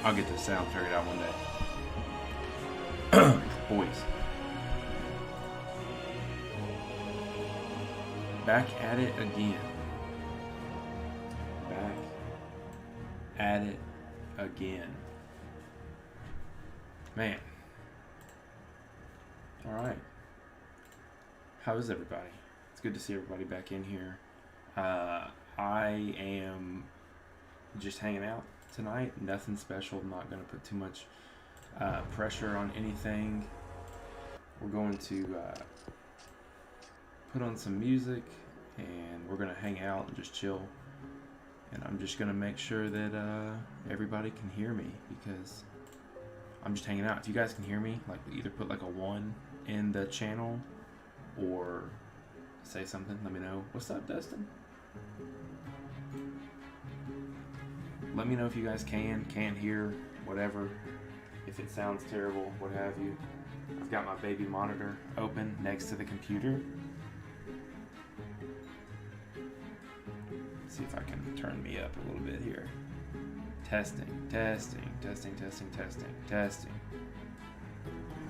I'll get this sound figured out one day. Boys. Back at it again. Back at it again. Man. Alright. How is everybody? It's good to see everybody back in here. I am just hanging out tonight. Nothing special. I'm not going to put too much pressure on anything. We're going to put on some music and we're going to hang out and just chill. And I'm just going to make sure that everybody can hear me because I'm just hanging out. If you guys can hear me, like either put like a 1 in the channel or say something. Let me know. What's up, Dustin? Let me know if you guys can't hear, whatever. If it sounds terrible, what have you. I've got my baby monitor open next to the computer. See if I can turn me up a little bit here. Testing.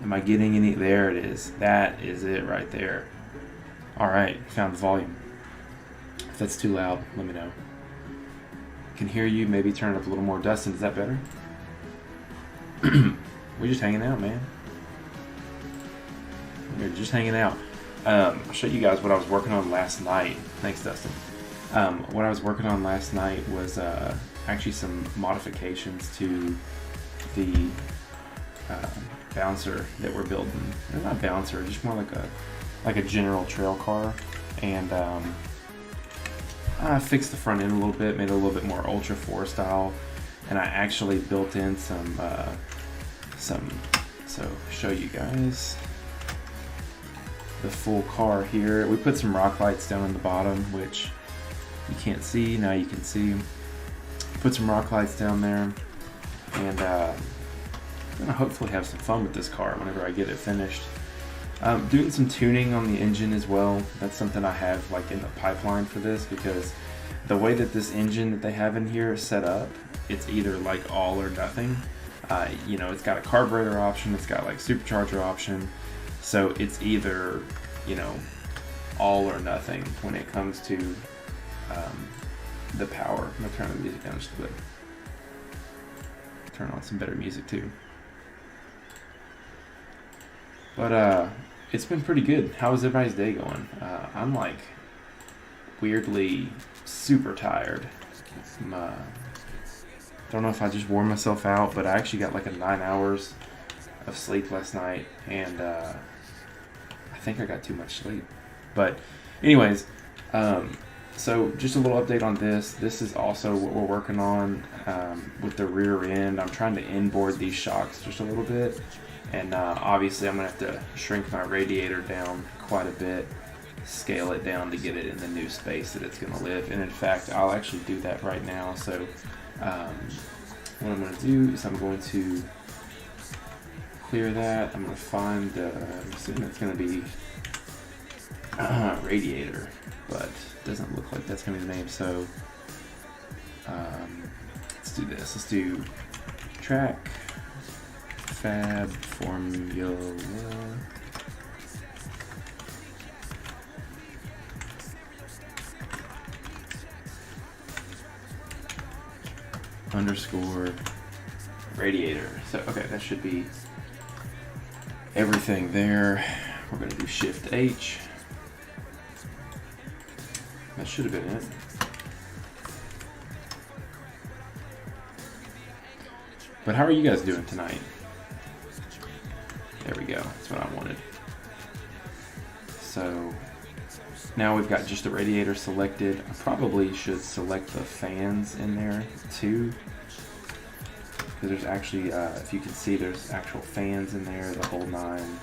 Am I getting any? There it is. That is it right there. Alright, found the volume. If that's too loud, let me know. Can hear you, maybe turn it up a little more. Dustin, is that better? We're just hanging out, man. We're just hanging out. I'll show you guys what I was working on last night. Thanks, Dustin. What I was working on last night was actually some modifications to the bouncer that we're building. Or not bouncer, just more like a general trail car. And I fixed the front end a little bit, made it a little bit more Ultra 4 style, and I actually built in some so show you guys the full car here. We put some rock lights down on the bottom, which you can't see, now you can see. Put some rock lights down there, and I'm gonna hopefully have some fun with this car whenever I get it finished. Doing some tuning on the engine as well. That's something I have like in the pipeline for this, because the way that this engine that they have in here is set up, it's either like all or nothing. It's got a carburetor option, it's got like supercharger option, so it's either all or nothing when it comes to the power. I'm gonna turn the music down just a bit. Turn on some better music too. But it's been pretty good. How is everybody's day going? I'm like weirdly super tired. Don't know if I just wore myself out, but I actually got like a 9 hours of sleep last night, and I think I got too much sleep. But anyways, so just a little update on this. This is also what we're working on with the rear end. I'm trying to inboard these shocks just a little bit. And obviously I'm going to have to shrink my radiator down quite a bit, scale it down to get it in the new space that it's going to live. And in fact, I'll actually do that right now. So what I'm going to do is I'm going to clear that. I'm going to find, I'm assuming it's going to be radiator, but it doesn't look like that's going to be the name. So let's do this. Let's do track. Fab Formula underscore radiator. So okay, that should be everything there. We're going to do Shift H. That should have been it. But how are you guys doing tonight? There we go. That's what I wanted. So now we've got just the radiator selected. I probably should select the fans in there too, because there's actually, if you can see, there's actual fans in there, the whole 9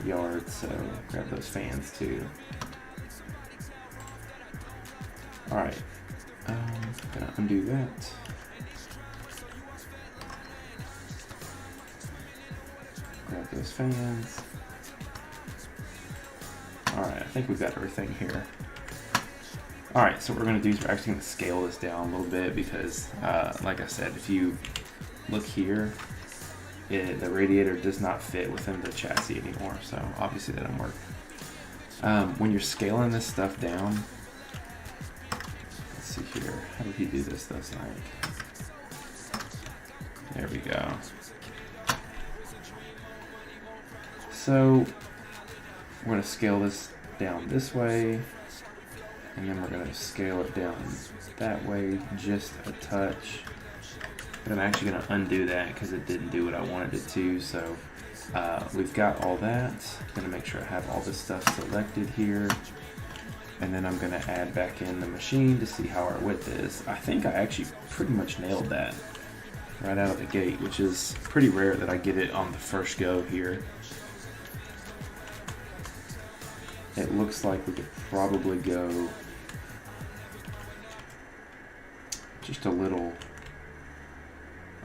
yards. So grab those fans too. All right, gonna undo that. Grab those fans. All right, I think we've got everything here. All right, so what we're gonna do is we're actually gonna scale this down a little bit because, like I said, if you look here, the radiator does not fit within the chassis anymore, so obviously that doesn't work. When you're scaling this stuff down, let's see here, how did he do this like? There we go. So we're going to scale this down this way, and then we're going to scale it down that way just a touch. But I'm actually going to undo that because it didn't do what I wanted it to. So we've got all that. I'm going to make sure I have all this stuff selected here. And then I'm going to add back in the machine to see how our width is. I think I actually pretty much nailed that right out of the gate, which is pretty rare that I get it on the first go here. It looks like we could probably go just a little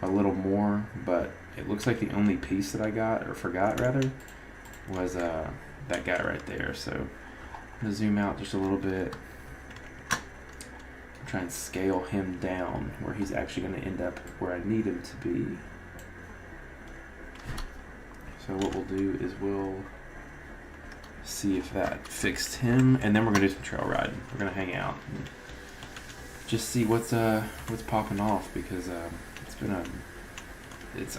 more, but it looks like the only piece that I got, or forgot rather, was that guy right there. So I'm gonna zoom out just a little bit, try and scale him down where he's actually gonna end up where I need him to be. So what we'll do is we'll see if that fixed him, and then we're gonna do some trail riding. We're gonna hang out and just see what's popping off, because it's been I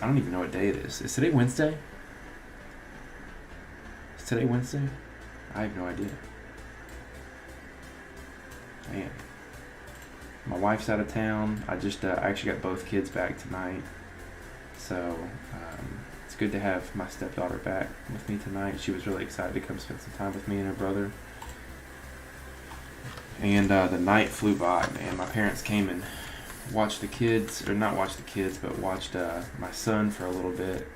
don't even know what day it is. Is today Wednesday? Is today Wednesday? I have no idea. Man, my wife's out of town. I actually got both kids back tonight, so it's good to have my stepdaughter back with me tonight. She was really excited to come spend some time with me and her brother. And the night flew by, man. My parents came and watched the kids, or not watched the kids, but watched my son for a little bit.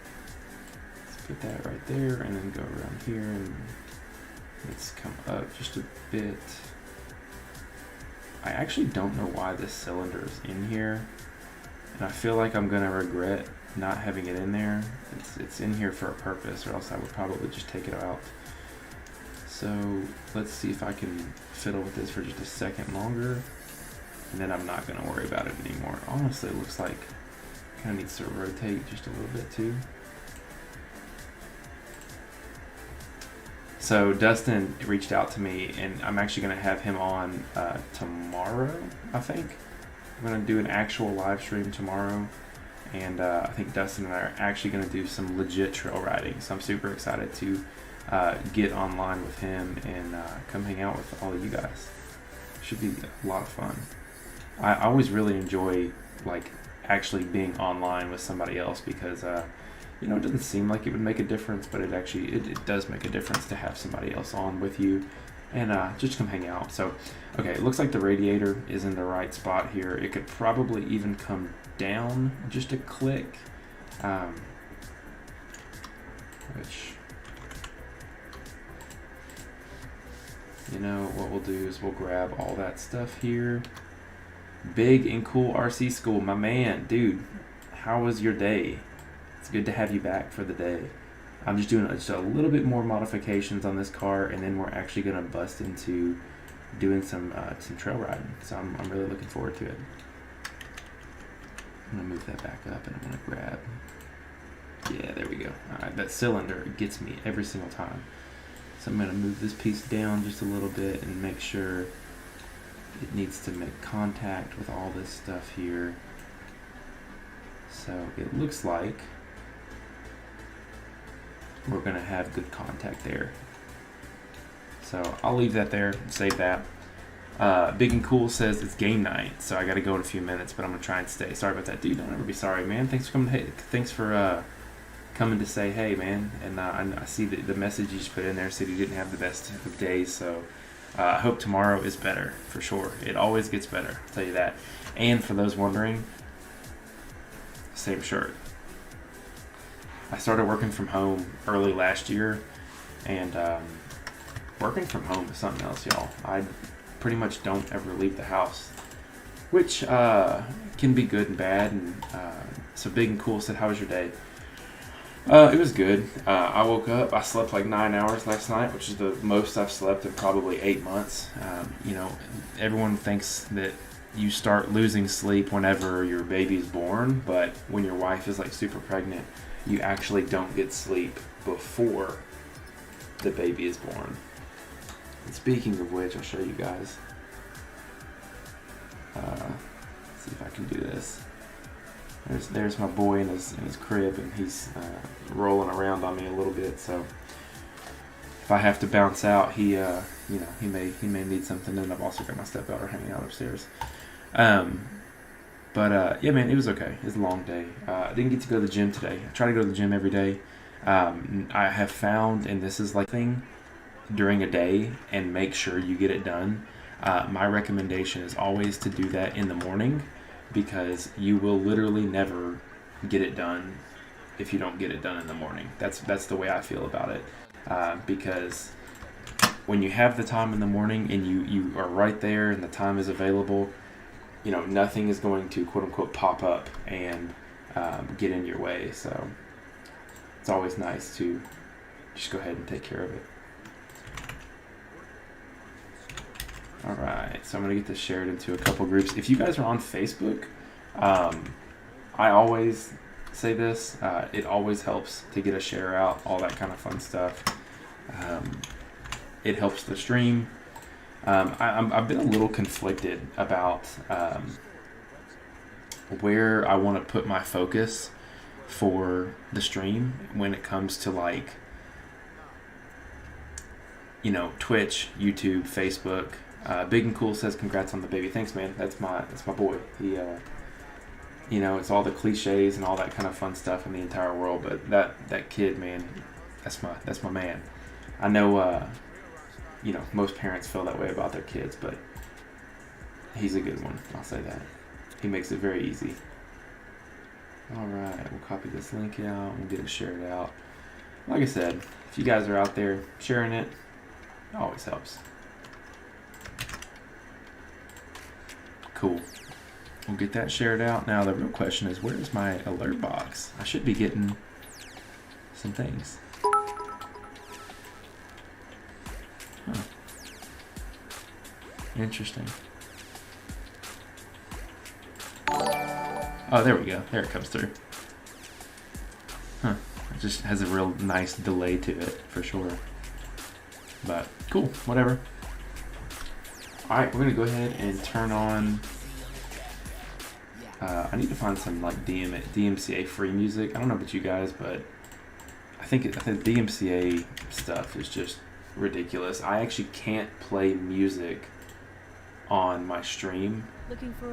Let's put that right there, and then go around here, and let's come up just a bit. I actually don't know why this cylinder is in here, and I feel like I'm gonna regret not having it in there. It's in here for a purpose, or else I would probably just take it out. So let's see if I can fiddle with this for just a second longer, and then I'm not gonna worry about it anymore. Honestly, it looks like it kind of needs to rotate just a little bit too. So Dustin reached out to me, and I'm actually gonna have him on tomorrow, I think. I'm gonna do an actual live stream tomorrow, and I think Dustin and I are actually gonna do some legit trail riding. So I'm super excited to get online with him and come hang out with all of you guys. Should be a lot of fun. I always really enjoy like actually being online with somebody else, because you know, it doesn't seem like it would make a difference, but it actually it does make a difference to have somebody else on with you and just come hang out. So okay, it looks like the radiator is in the right spot here. It could probably even come down just a click, which, you know, what we'll do is we'll grab all that stuff here. Big and Cool RC School, my man, dude, how was your day? It's good to have you back for the day. I'm just doing just a little bit more modifications on this car, and then we're actually gonna bust into doing some trail riding. So I'm really looking forward to it. I'm gonna move that back up, and I'm gonna grab. Yeah, there we go. All right, that cylinder gets me every single time. So I'm gonna move this piece down just a little bit and make sure it needs to make contact with all this stuff here. So it looks like we're gonna have good contact there. So I'll leave that there, save that. Big and Cool says it's game night, so I got to go in a few minutes, but I'm gonna try and stay. Sorry about that, dude. Don't ever be sorry, man. Thanks for coming. Hey, thanks for coming to say hey, man. And I see the message you just put in there said you didn't have the best of days, so I hope tomorrow is better for sure. It always gets better, I'll tell you that. And for those wondering, same shirt. I started working from home early last year, and working from home is something else, y'all. I pretty much don't ever leave the house, which can be good and bad. And so Big and Cool said, how was your day? It was good. I woke up, I slept like 9 hours last night, which is the most I've slept in probably 8 months. Everyone thinks that you start losing sleep whenever your baby's born, but when your wife is like super pregnant, you actually don't get sleep before the baby is born. And speaking of which, I'll show you guys. See if I can do this. There's my boy in his crib, and he's rolling around on me a little bit. So if I have to bounce out, he may need something. And I've also got my stepdaughter hanging out upstairs. Yeah, man, it was okay. It was a long day. I didn't get to go to the gym today. I try to go to the gym every day. I have found, and this is like thing during a day, and make sure you get it done. My recommendation is always to do that in the morning, because you will literally never get it done if you don't get it done in the morning. That's the way I feel about it. Because when you have the time in the morning and you are right there and the time is available, nothing is going to quote unquote pop up and get in your way. So it's always nice to just go ahead and take care of it. All right, so I'm gonna get this shared into a couple groups. If you guys are on Facebook, I always say this, it always helps to get a share out, all that kind of fun stuff. It helps the stream. I've been a little conflicted about where I want to put my focus for the stream when it comes to Twitch, YouTube, Facebook. Big and Cool says congrats on the baby. Thanks, man. That's my boy. He it's all the cliches and all that kind of fun stuff in the entire world, but that kid, man, that's my man. I know most parents feel that way about their kids, but he's a good one. I'll say that. He makes it very easy. All right, we'll copy this link out. We'll get it shared out. Like I said, if you guys are out there sharing it always helps. Cool. We'll get that shared out. Now the real question is, where's my alert box? I should be getting some things. Huh. Interesting. Oh, there we go. There it comes through. Huh. It just has a real nice delay to it, for sure. But, cool. Whatever. Alright, we're going to go ahead and turn on... I need to find some DMCA free music. I don't know about you guys, but I think DMCA stuff is just ridiculous. I actually can't play music on my stream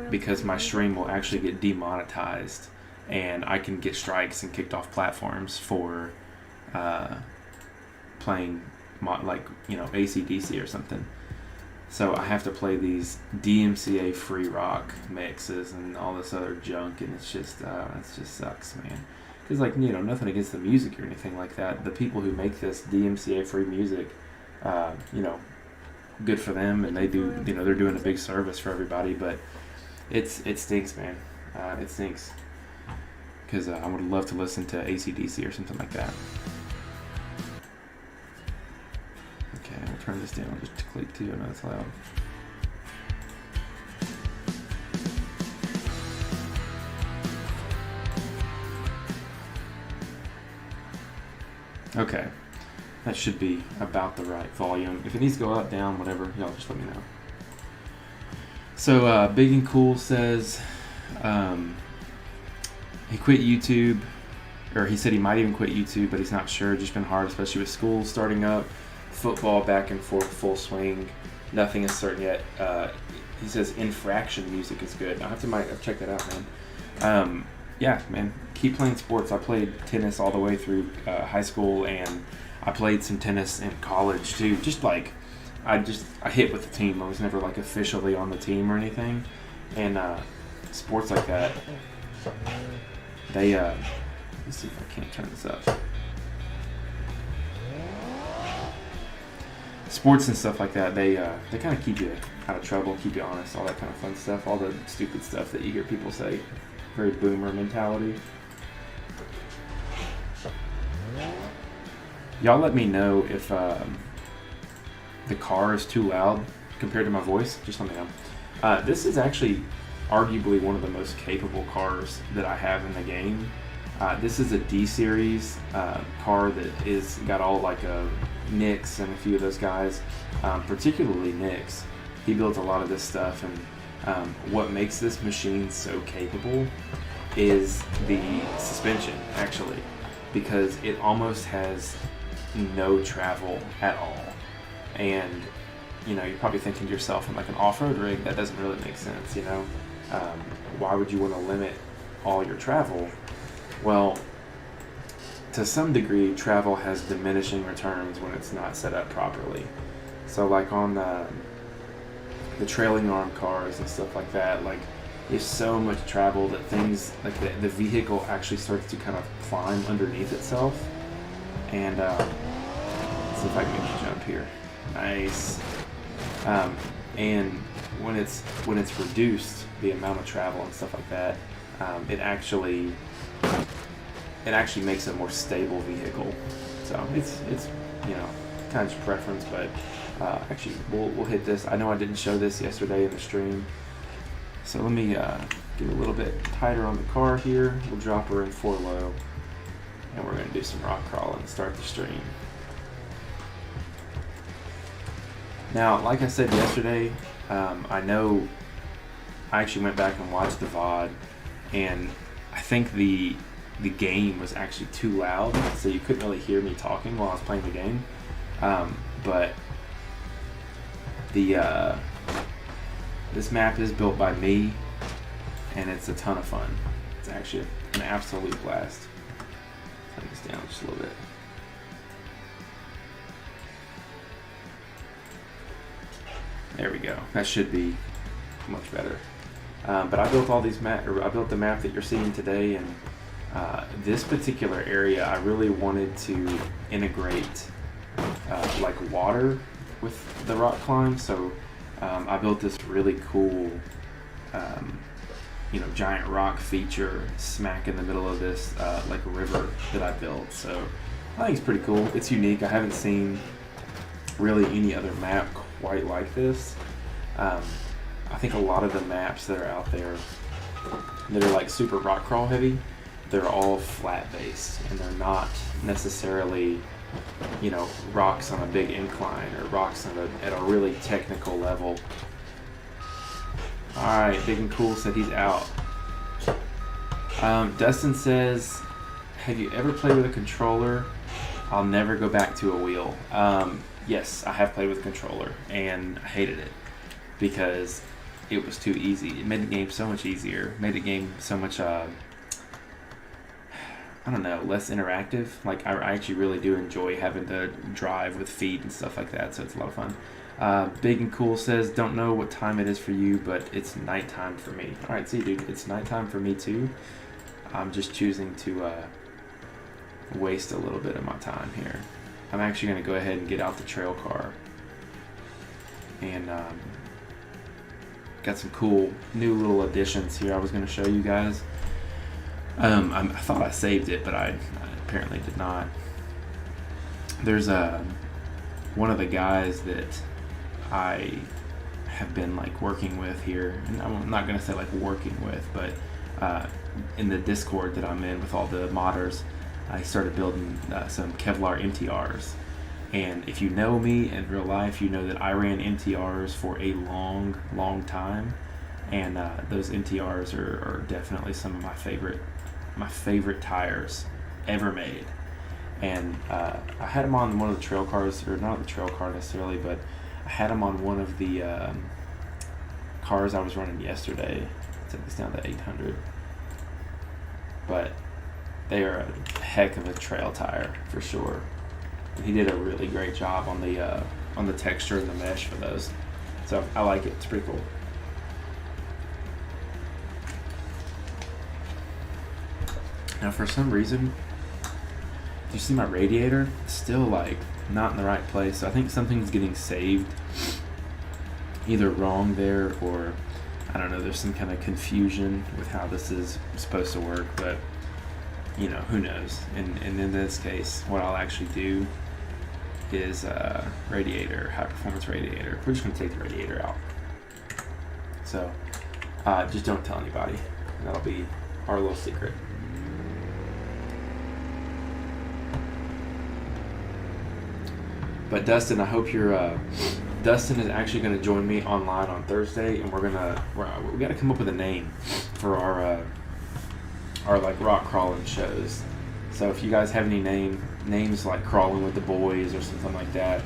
because my stream will actually get demonetized, and I can get strikes and kicked off platforms for playing AC/DC or something. So I have to play these DMCA free rock mixes and all this other junk, and it just sucks, man. Because nothing against the music or anything like that. The people who make this DMCA free music, good for them, and they do, they're doing a big service for everybody. But it stinks, man. It stinks. Because I would love to listen to AC/DC or something like that. Okay, I'll turn this down just to click too. I know it's loud. Okay, that should be about the right volume. If it needs to go up, down, whatever, y'all just let me know. So Big and Cool says he quit YouTube, or he said he might even quit YouTube, but he's not sure. Just been hard, especially with school starting up. Football back and forth, full swing. Nothing is certain yet. He says infraction music is good. I might have to check that out, man. Yeah, man. Keep playing sports. I played tennis all the way through high school, and I played some tennis in college too. Just like I hit with the team. I was never like officially on the team or anything. And sports like that, they let's see if I can't turn this up. Sports and stuff like that, they kind of keep you out of trouble, keep you honest, all that kind of fun stuff, all the stupid stuff that you hear people say. Very boomer mentality. Y'all let me know if the car is too loud compared to my voice. Just let me know. This is actually arguably one of the most capable cars that I have in the game. This is a D-Series car that is got all like Nix and a few of those guys, particularly Nix. He built a lot of this stuff, and what makes this machine so capable is the suspension, actually, because it almost has no travel at all. And you know, you're probably thinking to yourself, in like an off-road rig, that doesn't really make sense, you know? Why would you want to limit all your travel? Well, to some degree, travel has diminishing returns when it's not set up properly. So like on the trailing arm cars and stuff like that, like there's so much travel that things like the vehicle actually starts to kind of climb underneath itself. And let's see if I can make a jump here. Nice. And when it's reduced, the amount of travel and stuff like that, it actually makes a more stable vehicle. So it's you know, kind of just preference, but actually we'll hit this. I know I didn't show this yesterday in the stream, so let me get a little bit tighter on the car here. We'll drop her in 4 low, and we're gonna do some rock crawling and start the stream. Now, like I said yesterday, I know I actually went back and watched the VOD, and I think the game was actually too loud, so you couldn't really hear me talking while I was playing the game. But this map is built by me, and it's a ton of fun. It's actually an absolute blast. Turn this down just a little bit. There we go. That should be much better. But I built all these I built the map that you're seeing today, and this particular area, I really wanted to integrate like water with the rock climb. So I built this really cool, you know, giant rock feature smack in the middle of this like river that I built. So I think it's pretty cool. It's unique. I haven't seen really any other map quite like this. I think a lot of the maps that are out there that are like super rock crawl heavy, they're all flat based, and they're not necessarily, you know, rocks on a big incline or rocks at a really technical level. Alright, Big and Cool said he's out. Dustin says, have you ever played with a controller? I'll never go back to a wheel. Yes, I have played with a controller, and I hated it because it was too easy. It made the game so much easier. Made the game so much, I don't know, less interactive. Like, I actually really do enjoy having to drive with feet and stuff like that, so it's a lot of fun. Big and Cool says, don't know what time it is for you, but it's nighttime for me. Alright, see, dude, it's nighttime for me too. I'm just choosing to waste a little bit of my time here. I'm actually going to go ahead and get out the trail car. And got some cool new little additions here I was going to show you guys. I thought I saved it, but I apparently did not. There's one of the guys that I have been like working with here, and I'm not going to say like working with, but in the Discord that I'm in with all the modders, I started building some Kevlar MTRs. And if you know me in real life, you know that I ran MTRs for a long time. And those MTRs are definitely some of my favorite tires ever made. And I had them on one of the trail cars, or not the trail car necessarily, but I I had them on one of the cars I was running yesterday. Took this down to 800. But they are a heck of a trail tire for sure. And he did a really great job on the texture and the mesh for those. So I like it. It's pretty cool. Now for some reason, do you see my radiator? It's still like not in the right place. So I think something's getting saved either wrong there, or I don't know, there's some kind of confusion with how this is supposed to work, but you know, who knows. And in this case, what I'll actually do is radiator, high performance radiator. We're just gonna take the radiator out. So just don't tell anybody. That'll be our little secret. But Dustin, I hope you're. Dustin is actually going to join me online on Thursday, and we got to come up with a name for our like rock crawling shows. So if you guys have any names like Crawling with the Boys or something like that,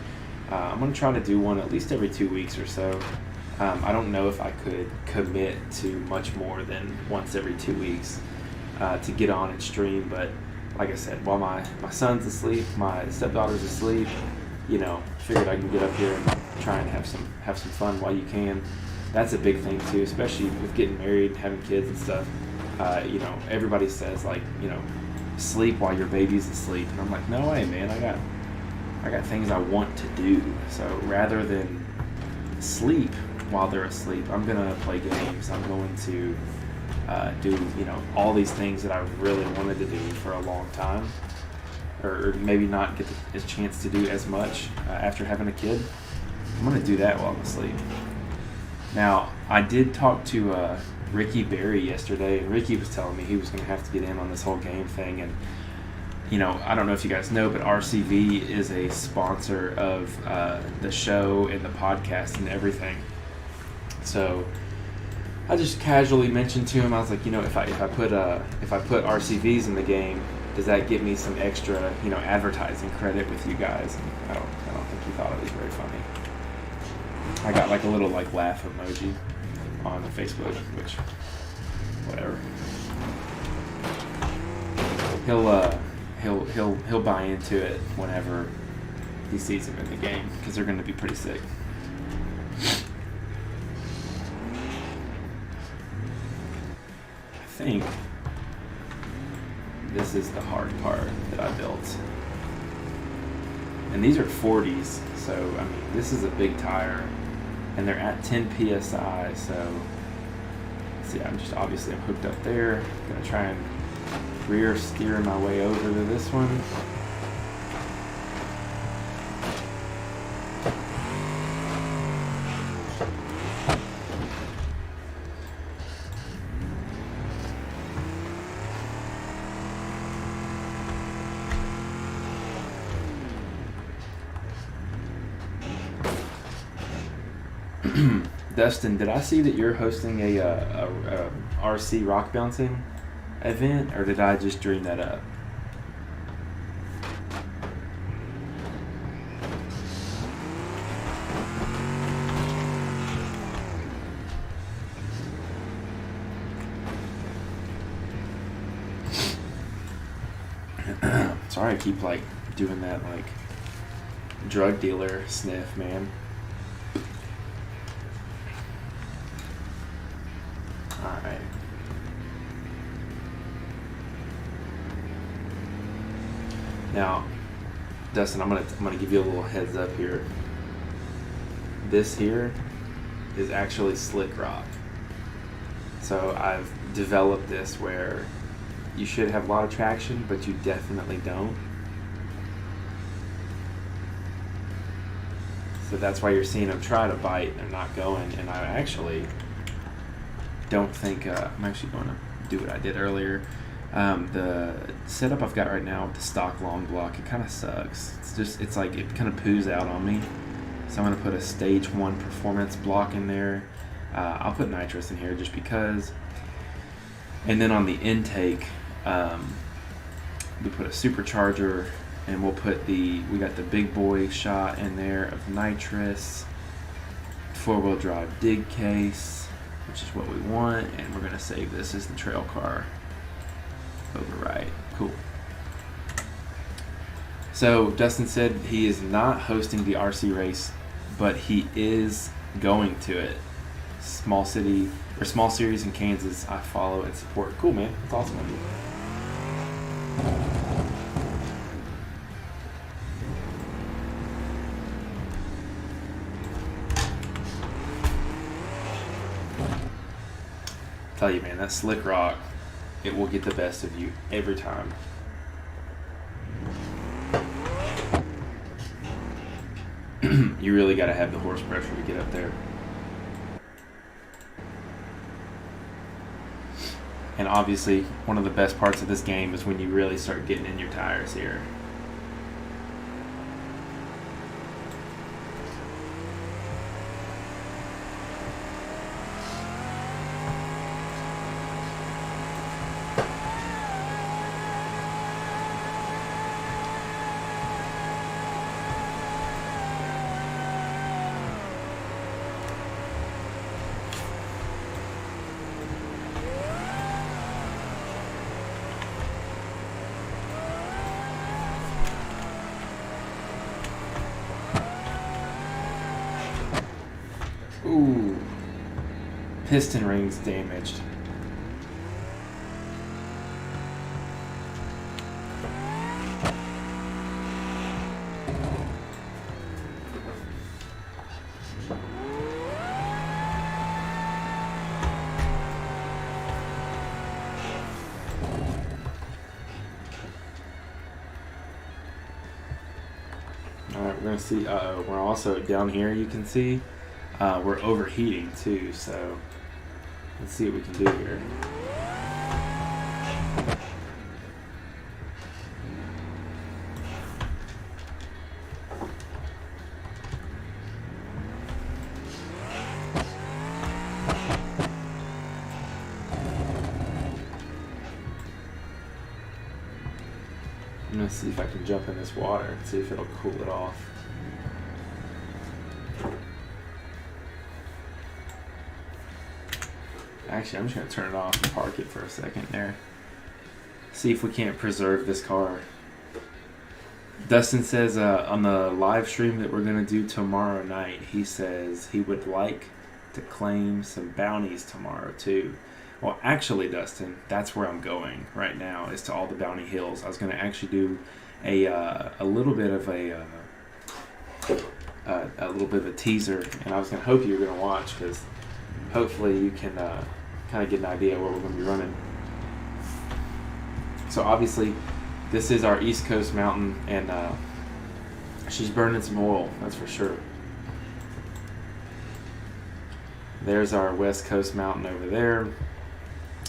I'm going to try to do one at least every 2 weeks or so. I don't know if I could commit to much more than once every 2 weeks to get on and stream, but like I said, while my son's asleep, my stepdaughter's asleep, you know, figured I can get up here and try and have some fun while you can. That's a big thing too, especially with getting married, having kids and stuff. You know, everybody says like, you know, sleep while your baby's asleep, and I'm like, no way, man. I got things I want to do. So rather than sleep while they're asleep, I'm gonna play games. I'm going to do, you know, all these things that I really wanted to do for a long time, or maybe not get a chance to do as much after having a kid. I'm going to do that while I'm asleep. Now, I did talk to Ricky Berry yesterday, and Ricky was telling me he was going to have to get in on this whole game thing. And, you know, I don't know if you guys know, but RCV is a sponsor of the show and the podcast and everything. So I just casually mentioned to him, I was like, you know, if I put RCVs in the game, does that give me some extra, you know, advertising credit with you guys? And I don't think he thought it was very funny. I got like a little like laugh emoji on Facebook, which, whatever. He'll buy into it whenever he sees him in the game, because they're going to be pretty sick. I think this is the hard part that I built. And these are 40s, so I mean, this is a big tire, and they're at 10 PSI, so see, I'm hooked up there. I'm gonna try and rear steer my way over to this one. Dustin, did I see that you're hosting a RC rock bouncing event, or did I just dream that up? Sorry, I keep like doing that like drug dealer sniff, man. Alright. Now, Dustin, I'm gonna give you a little heads up here. This here is actually slick rock. So I've developed this where you should have a lot of traction, but you definitely don't. So that's why you're seeing them try to bite and they're not going. And I actually don't think I'm actually going to do what I did earlier. The setup I've got right now with the stock long block, it kind of sucks. It's like it kind of poos out on me. So I'm going to put a stage 1 performance block in there. I'll put nitrous in here just because. And then on the intake, we put a supercharger, and we got the big boy shot in there of nitrous. 4-wheel drive dig case, which is what we want, and we're going to save this as the trail car override. Cool. So Dustin said he is not hosting the RC race, but he is going to it. Small series in Kansas. I follow and support. Cool, man. That's awesome of you. Tell you, man, that slick rock, it will get the best of you every time. You really got to have the horse pressure to get up there. And obviously, one of the best parts of this game is when you really start getting in your tires here. Ooh. Piston rings damaged. Alright, we're going to see, we're also down here, you can see. We're overheating too, so let's see what we can do here. I'm gonna see if I can jump in this water and see if it'll cool it off. Actually, I'm just going to turn it off and park it for a second there. See if we can't preserve this car. Dustin says on the live stream that we're going to do tomorrow night, he says he would like to claim some bounties tomorrow too. Well, actually, Dustin, that's where I'm going right now, is to all the bounty hills. I was going to actually do a little bit of a little bit of a teaser, and I was going to hope you were going to watch, because hopefully you can kind of get an idea what we're going to be running. So obviously, this is our East Coast mountain, and she's burning some oil, that's for sure. There's our West Coast mountain over there,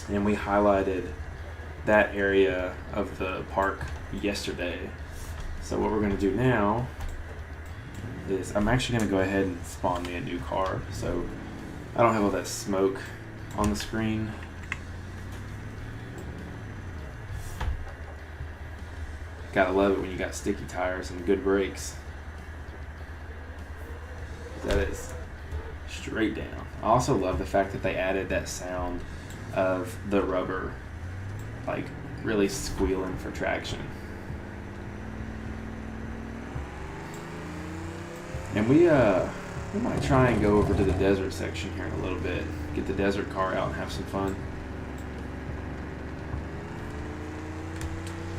and we highlighted that area of the park yesterday. So what we're going to do now is I'm actually going to go ahead and spawn me a new car, so I don't have all that smoke on the screen. Gotta love it when you got sticky tires and good brakes. That is straight down. I also love the fact that they added that sound of the rubber, like, really squealing for traction. And we might try and go over to the desert section here in a little bit. Get the desert car out and have some fun.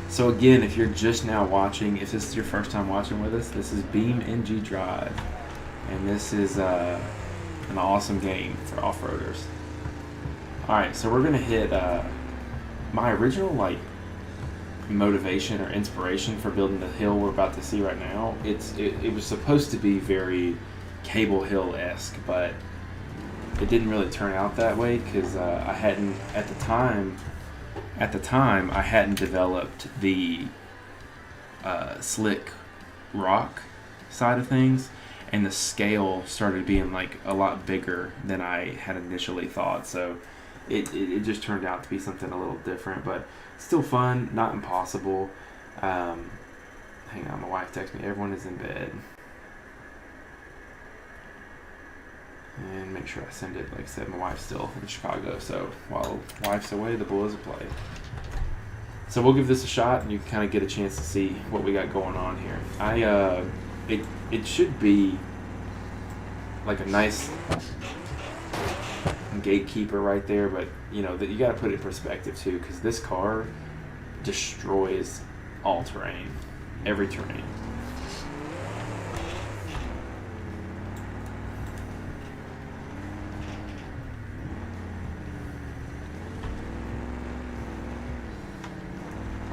So again, if you're just now watching, if this is your first time watching with us, this is BeamNG Drive. And this is an awesome game for off-roaders. Alright, so we're going to hit my original motivation or inspiration for building the hill we're about to see right now. It was supposed to be very Cable Hill-esque, but it didn't really turn out that way because I hadn't at the time I hadn't developed the slick rock side of things, and the scale started being like a lot bigger than I had initially thought. So it just turned out to be something a little different, but still fun, not impossible. Hang on, my wife texted me. Everyone is in bed. And make sure I send it. Like I said, my wife's still in Chicago, so while wife's away, the boys will play. So we'll give this a shot, and you can kind of get a chance to see what we got going on here. It should be like a nice gatekeeper right there, but you know that you got to put it in perspective too, because this car destroys all terrain, every terrain.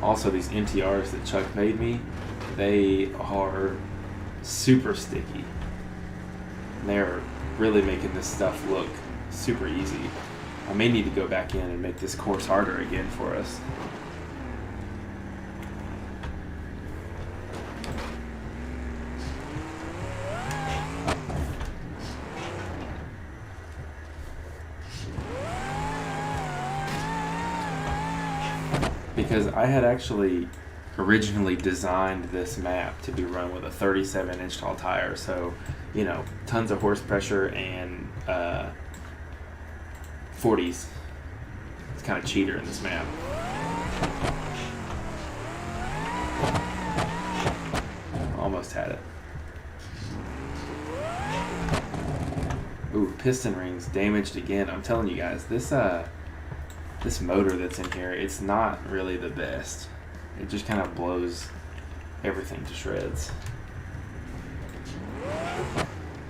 Also, these MTRs that Chuck made me, they are super sticky. They're really making this stuff look super easy. I may need to go back in and make this course harder again for us. Because I had actually originally designed this map to be run with a 37-inch tall tire, so you know, tons of horse pressure and 40s. It's kind of cheater in this map. Almost had it. Ooh, piston rings damaged again. I'm telling you guys, this motor that's in here, it's not really the best. It just kind of blows everything to shreds.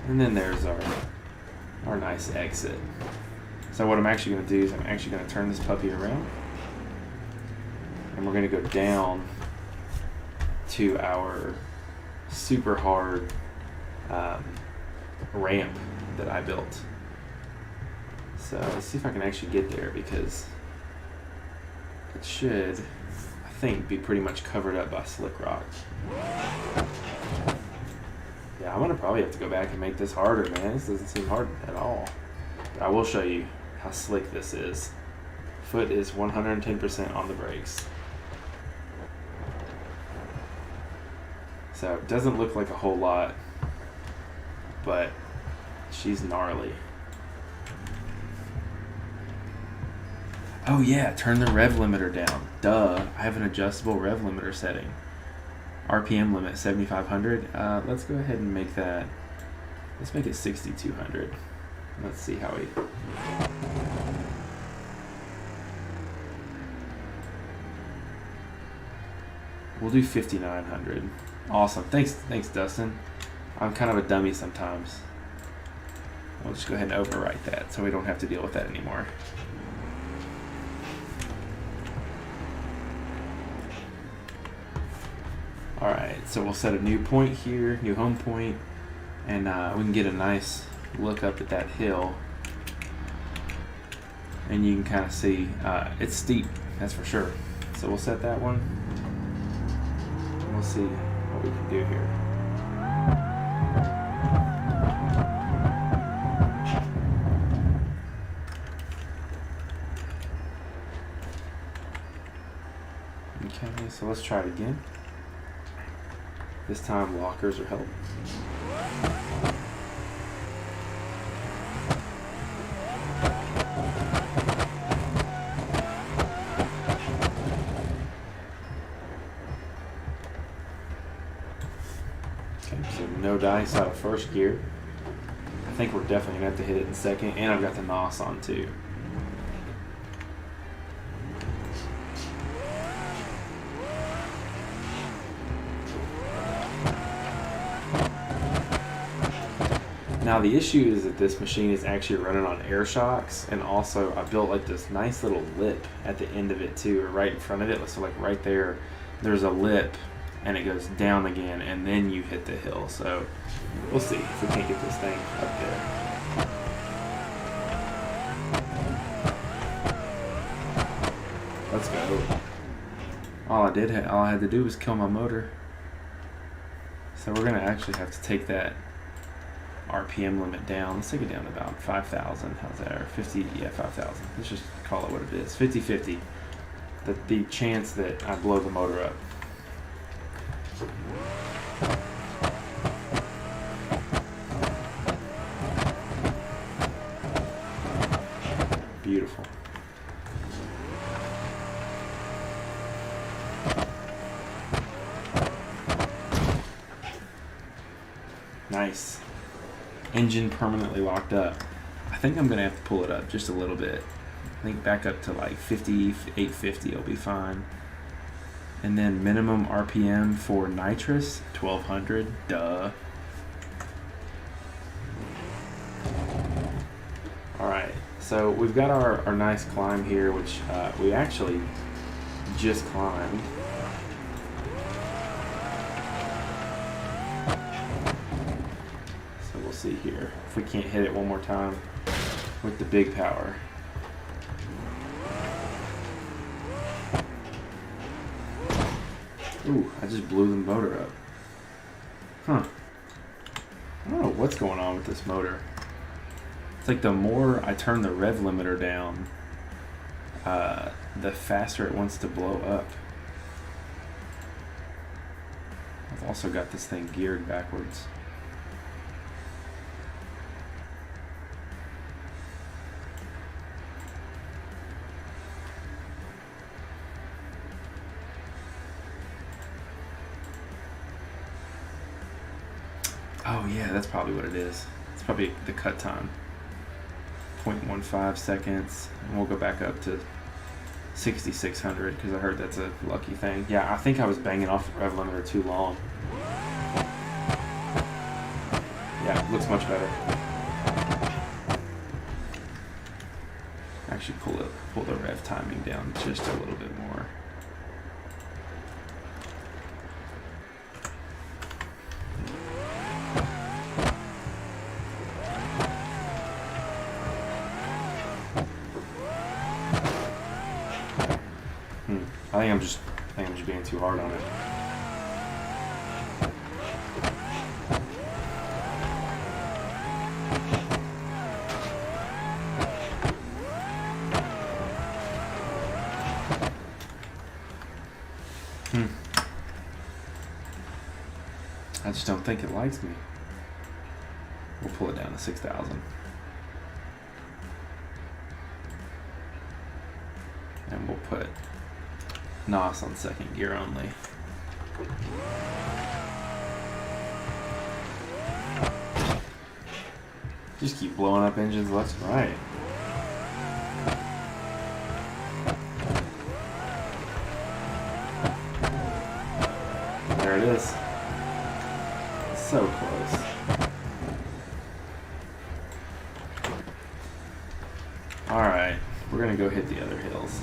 And then there's our nice exit. So what I'm actually going to do is I'm actually going to turn this puppy around, and we're going to go down to our super hard ramp that I built. So let's see if I can actually get there, because it should, I think, be pretty much covered up by slick rock. Yeah, I'm gonna probably have to go back and make this harder, man. This doesn't seem hard at all. But I will show you how slick this is. Foot is 110% on the brakes. So it doesn't look like a whole lot, but she's gnarly. Oh yeah, turn the rev limiter down. Duh, I have an adjustable rev limiter setting. RPM limit 7,500. Let's go ahead and make that, let's make it 6,200. Let's see how we... We'll do 5,900. Awesome. Thanks, Dustin. I'm kind of a dummy sometimes. We'll just go ahead and overwrite that so we don't have to deal with that anymore. Alright, so we'll set a new point here, new home point, and we can get a nice look up at that hill. And you can kind of see it's steep, that's for sure. So we'll set that one. We'll see what we can do here. Okay, so let's try it again. This time lockers are help. Okay, so no dice out of first gear. I think we're definitely gonna have to hit it in second, and I've got the NOS on too. Now the issue is that this machine is actually running on air shocks, and also I built like this nice little lip at the end of it too, or right in front of it. So like right there, there's a lip, and it goes down again, and then you hit the hill. So we'll see if we can't get this thing up there. Let's go. All I had to do was kill my motor. So we're gonna actually have to take that RPM limit down. Let's take it down to about 5,000. How's that? Or 50? Yeah, 5,000. Let's just call it what it is. 50-50. The chance that I blow the motor up. Beautiful. Nice. Engine permanently locked up. I think I'm going to have to pull it up just a little bit. I think back up to like 50, 850 will be fine. And then minimum RPM for nitrous, 1200. Duh. Alright, so we've got our nice climb here, which we actually just climbed. So we'll see here if we can't hit it one more time with the big power. Ooh, I just blew the motor up. Huh. I don't know what's going on with this motor. It's like the more I turn the rev limiter down, the faster it wants to blow up. I've also got this thing geared backwards. Oh yeah, that's probably what it is. It's probably the cut time. 0.15 seconds. And we'll go back up to 6,600 because I heard that's a lucky thing. Yeah, I think I was banging off the rev limiter too long. Yeah, looks much better. Actually pull the rev timing down just a little bit more. I think I'm just being too hard on it. I just don't think it likes me. We'll pull it down to 6,000. And we'll put NOS on second gear only. Just keep blowing up engines left and right. There it is. So close. Alright, we're gonna go hit the other hills.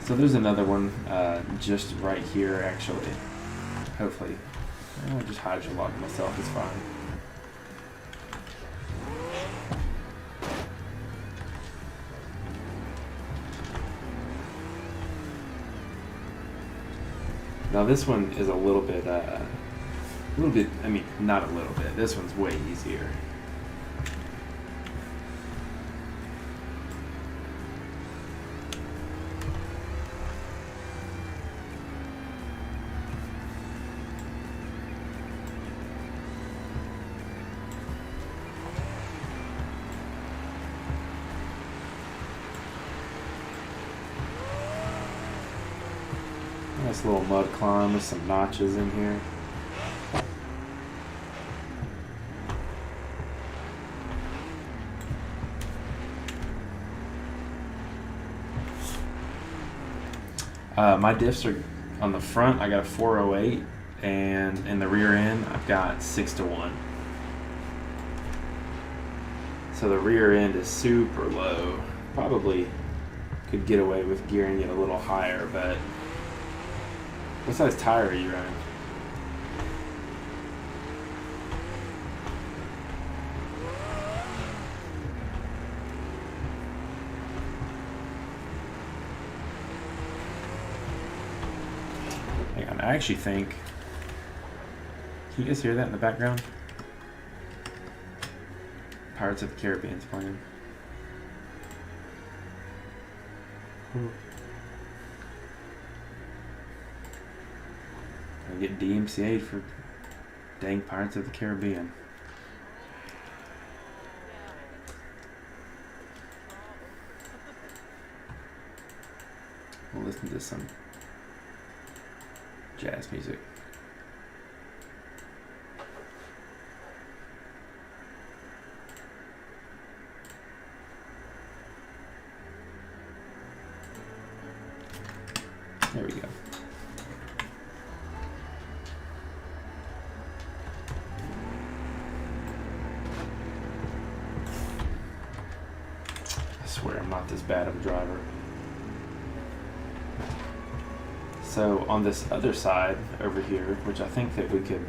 So there's another one just right here, actually. Hopefully. I'll just hydrolog myself, it's fine. Now this one is a little bit, I mean, not a little bit. This one's way easier. Nice little mud climb with some notches in here. My diffs are on the front, I got a 408, and in the rear end, I've got 6-1. So the rear end is super low. Probably could get away with gearing it a little higher, but what size tire are you running? Hang on, I actually think... Can you guys hear that in the background? Pirates of the Caribbean's playing. I get DMCA'd for dang Pirates of the Caribbean. listen to some jazz music. There we go. I swear I'm not this bad of a driver. So on this other side over here, which I think that we could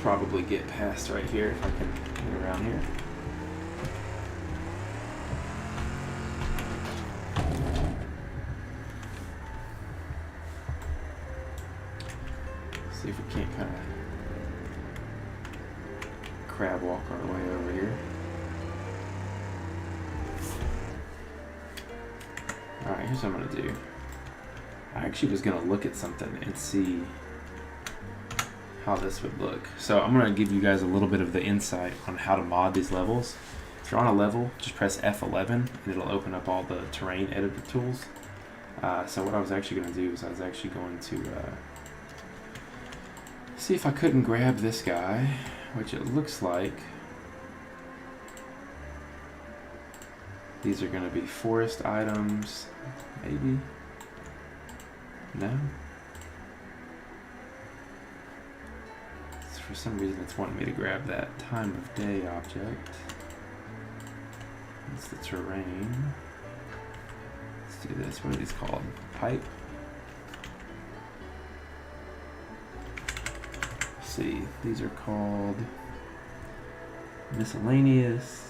probably get past right here if I can get around here. See if we can't kind of crab walk our way over here. Alright, here's what I'm going to do. I actually was going to look at something and see how this would look. So I'm going to give you guys a little bit of the insight on how to mod these levels. If you're on a level, just press F11 and it'll open up all the terrain editor tools. So what I was actually going to do is I was actually going to see if I couldn't grab this guy, which it looks like these are going to be forest items, maybe? No? So for some reason it's wanting me to grab that time of day object. It's the terrain. Let's do this. What are these called? Pipe? Let's see, these are called miscellaneous.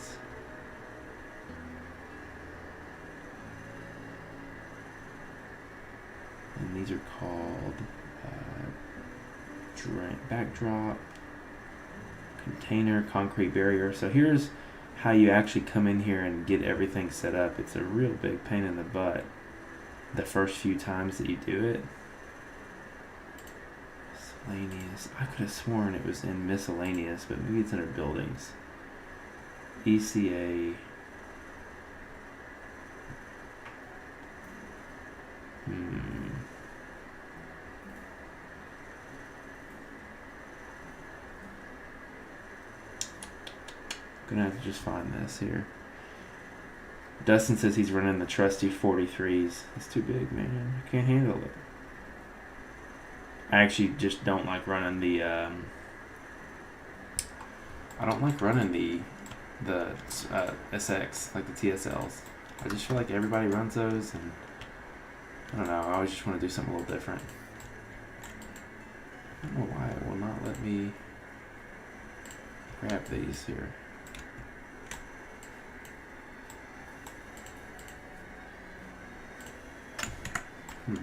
And these are called backdrop, container, concrete barrier. So here's how you actually come in here and get everything set up. It's a real big pain in the butt the first few times that you do it. Miscellaneous. I could have sworn it was in miscellaneous, but maybe it's under buildings. ECA. Gonna have to just find this here. Dustin says he's running the trusty 43s. It's too big, man. I can't handle it. I actually just don't like running the I don't like running the SX, like the TSLs. I just feel like everybody runs those, and I don't know, I always just want to do something a little different. I don't know why it will not let me grab these here. Let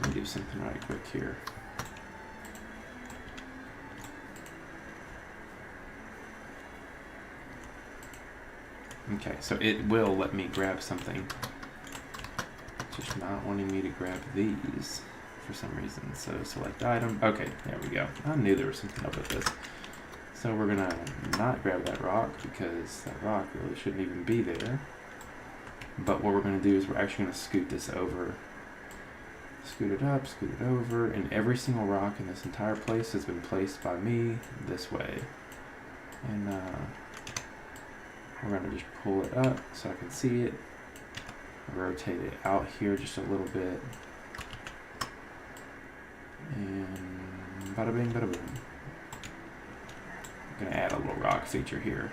me do something right quick here. Okay, so it will let me grab something. Just not wanting me to grab these for some reason. So select item. Okay, there we go. I knew there was something up with this. So we're gonna not grab that rock because that rock really shouldn't even be there. But what we're going to do is we're actually going to scoot this over. Scoot it up, scoot it over, and every single rock in this entire place has been placed by me this way. And we're going to just pull it up so I can see it. Rotate it out here just a little bit. And bada bing, bada boom. I'm going to add a little rock feature here.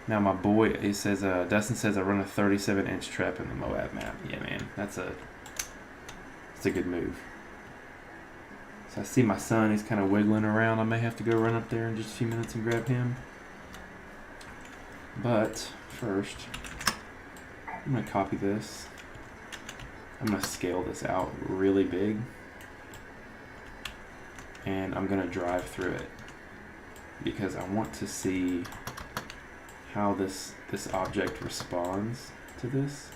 Now my boy, he says, Dustin says I run a 37-inch trap in the Moab map. Yeah, man, that's a good move. So I see my son, he's kind of wiggling around. I may have to go run up there in just a few minutes and grab him. But first, I'm going to copy this. I'm going to scale this out really big. And I'm going to drive through it because I want to see how this object responds to this.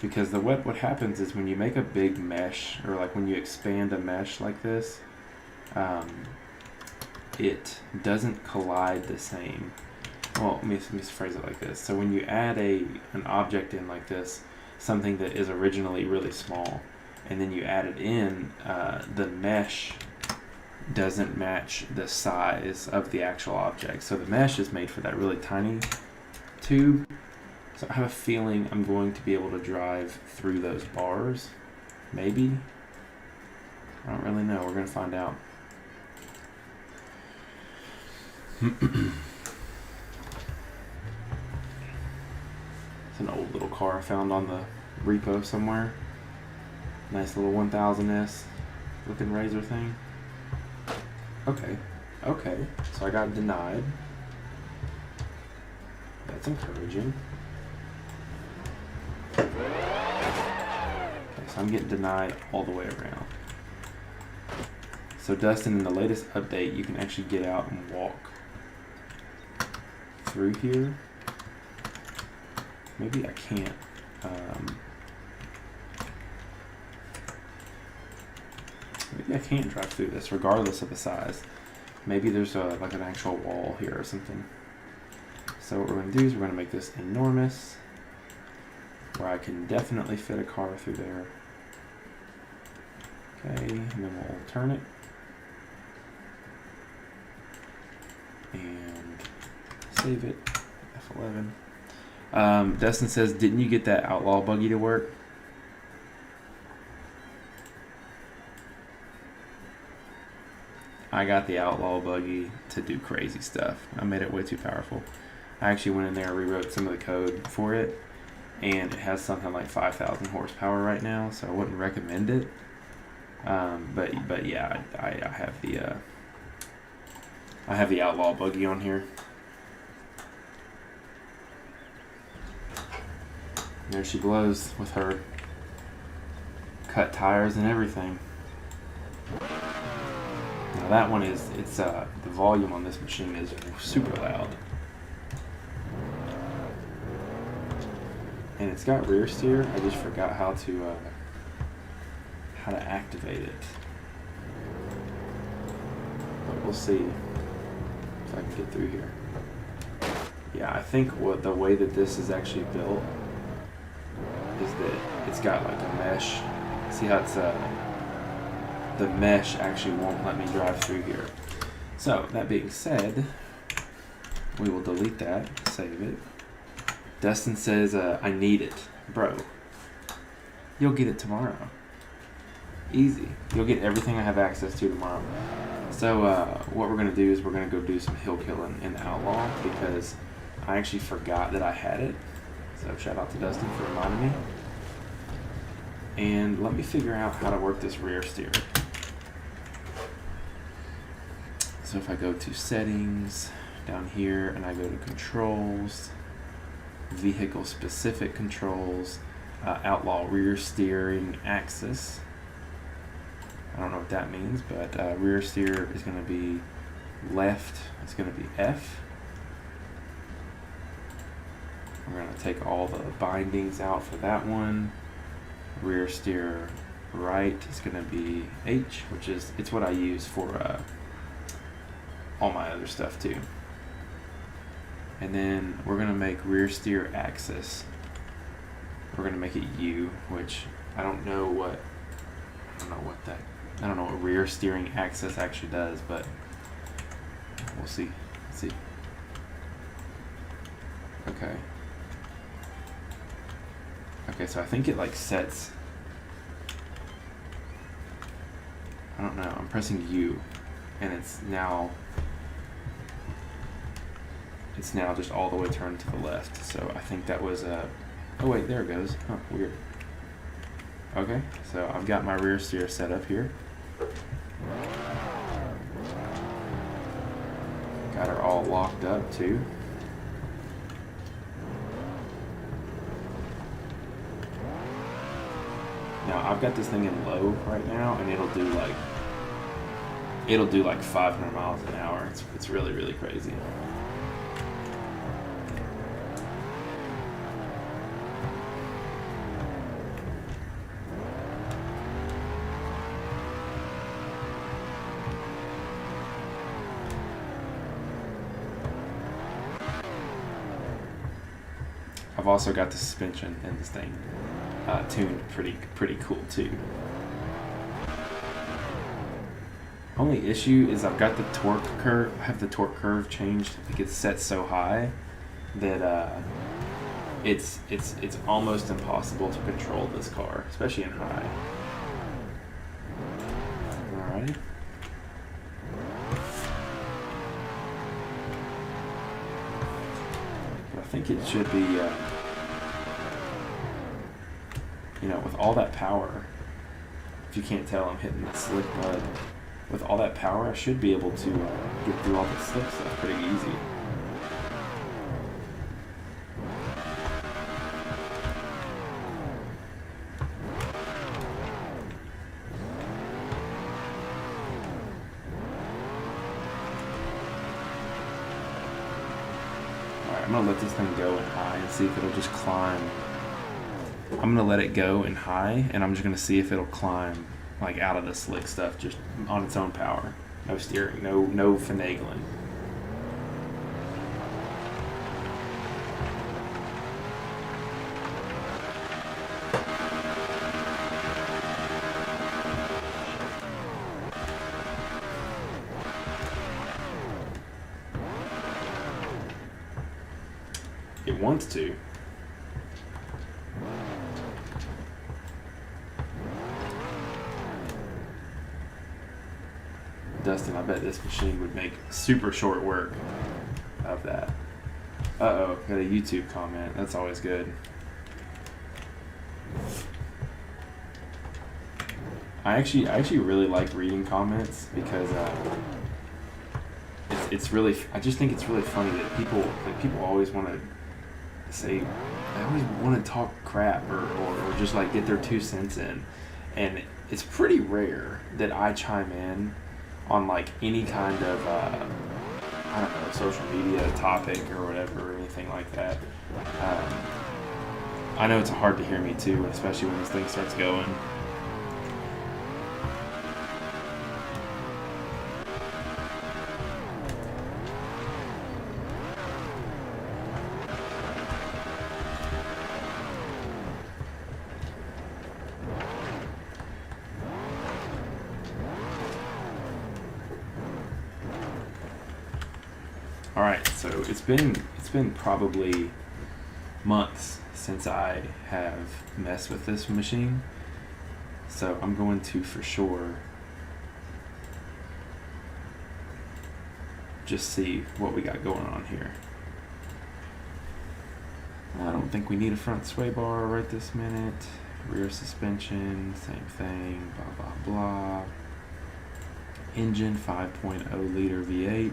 Because what happens is when you make a big mesh, or like when you expand a mesh like this, it doesn't collide the same. well, let me phrase it like this. So when you add an object in like this, something that is originally really small, and then you add it in, the mesh doesn't match the size of the actual object. So the mesh is made for that really tiny tube. So I have a feeling I'm going to be able to drive through those bars. Maybe. I don't really know. We're going to find out. It's an old little car I found on the repo somewhere. Nice little 1000S looking Razor thing. Okay. So I got denied. That's encouraging. Okay, so I'm getting denied all the way around. So Dustin, in the latest update, you can actually get out and walk through here. Maybe I can't. Maybe I can't drive through this regardless of the size. Maybe there's like an actual wall here or something. So what we're going to do is we're going to make this enormous, where I can definitely fit a car through there. Okay, and then we'll turn it. And save it, F11. Dustin says, didn't you get that Outlaw buggy to work? I got the Outlaw buggy to do crazy stuff. I made it way too powerful. I actually went in there and rewrote some of the code for it, and it has something like 5,000 horsepower right now, so I wouldn't recommend it. But yeah, I have the Outlaw buggy on here. There she blows with her cut tires and everything. Now that one is, the volume on this machine is super loud. And it's got rear steer. I just forgot how to activate it. But we'll see if I can get through here. Yeah, I think the way that this is actually built is that it's got like a mesh. See how it's the mesh actually won't let me drive through here. So that being said, we will delete that, save it. Dustin says, I need it. Bro, you'll get it tomorrow. Easy. You'll get everything I have access to tomorrow. So what we're going to do is we're going to go do some hill killing in Outlaw, because I actually forgot that I had it. So shout out to Dustin for reminding me. And let me figure out how to work this rear steer. So if I go to settings down here and I go to controls, vehicle specific controls, Outlaw rear steering axis. I don't know what that means, but rear steer is going to be left. It's going to be F. We're going to take all the bindings out for that one. Rear steer right is going to be H, which is, it's what I use for all my other stuff too. And then we're going to make rear steer axis. We're going to make it U, which I don't know what rear steering axis actually does, but we'll see. Let's see. Okay. Okay, so I think it like sets. I don't know. I'm pressing U, and it's now just all the way turned to the left. So I think that was a. Oh wait, there it goes. Huh, weird. Okay, so I've got my rear steer set up here. Got her all locked up too. Now I've got this thing in low right now, and it'll do like 500 miles an hour. It's really, really crazy. I've also got the suspension in this thing tuned pretty cool too. Only issue is I've got the torque curve. I have the torque curve changed. Like it's set so high that it's almost impossible to control this car, especially in high. Alrighty. But I think it should be, you know, with all that power. If you can't tell, I'm hitting the slick mud. With all that power, I should be able to get through all the slick stuff pretty easy. Alright, I'm going to let this thing go in high and see if it'll just climb. I'm going to let it go in high, and I'm just going to see if it'll climb like out of the slick stuff just on its own power. No steering, no finagling. It wants to. Dustin, I bet this machine would make super short work of that. Uh-oh, got a YouTube comment. That's always good. I actually really like reading comments because it's really, I just think it's really funny that people always want to say, they always want to talk crap or just like get their 2 cents in, and it's pretty rare that I chime in on like any kind of I don't know, social media topic or whatever, or anything like that. I know it's hard to hear me too, especially when this thing starts going. All right, so it's been probably months since I have messed with this machine, so I'm going to for sure just see what we got going on here. I don't think we need a front sway bar right this minute. Rear suspension, same thing, blah blah blah. Engine 5.0 liter V8.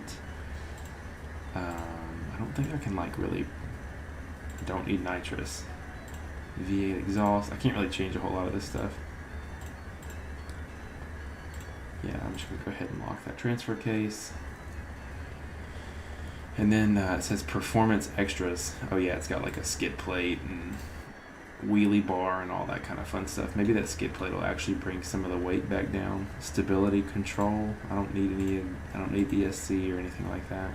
I don't think I can like really, don't need nitrous. V8 exhaust, I can't really change a whole lot of this stuff. Yeah, I'm just gonna go ahead and lock that transfer case. And then it says performance extras. Oh yeah, it's got like a skid plate and wheelie bar and all that kind of fun stuff. Maybe that skid plate will actually bring some of the weight back down. Stability control, I don't need ESC or anything like that.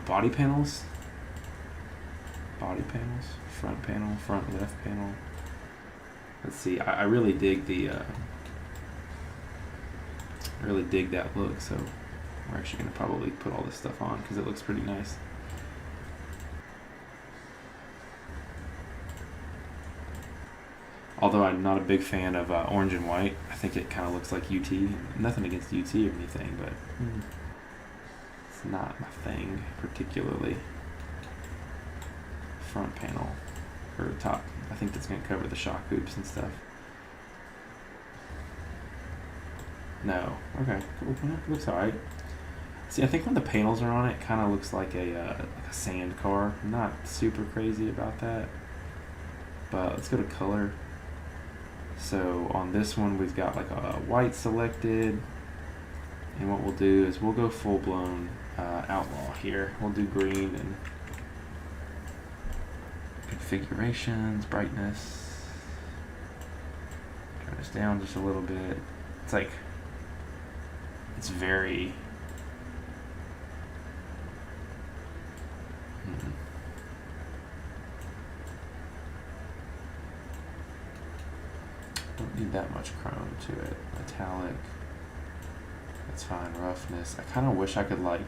Body panels, front panel, front left panel. Let's see, I really dig the, really dig that look, so we're actually going to probably put all this stuff on because it looks pretty nice. Although I'm not a big fan of orange and white, I think it kind of looks like UT. Nothing against UT or anything, but it's not my thing particularly. Front panel, or top, I think that's going to cover the shock hoops and stuff. No, okay, cool, looks alright. See, I think when the panels are on it, it kind of looks like a sand car. I'm not super crazy about that, but let's go to color. So on this one, we've got like a white selected, and what we'll do is we'll go full-blown outlaw here. We'll do green and configurations, brightness. Turn this down just a little bit. It's like, it's very need that much chrome to it. Metallic. That's fine. Roughness. I kind of wish I could like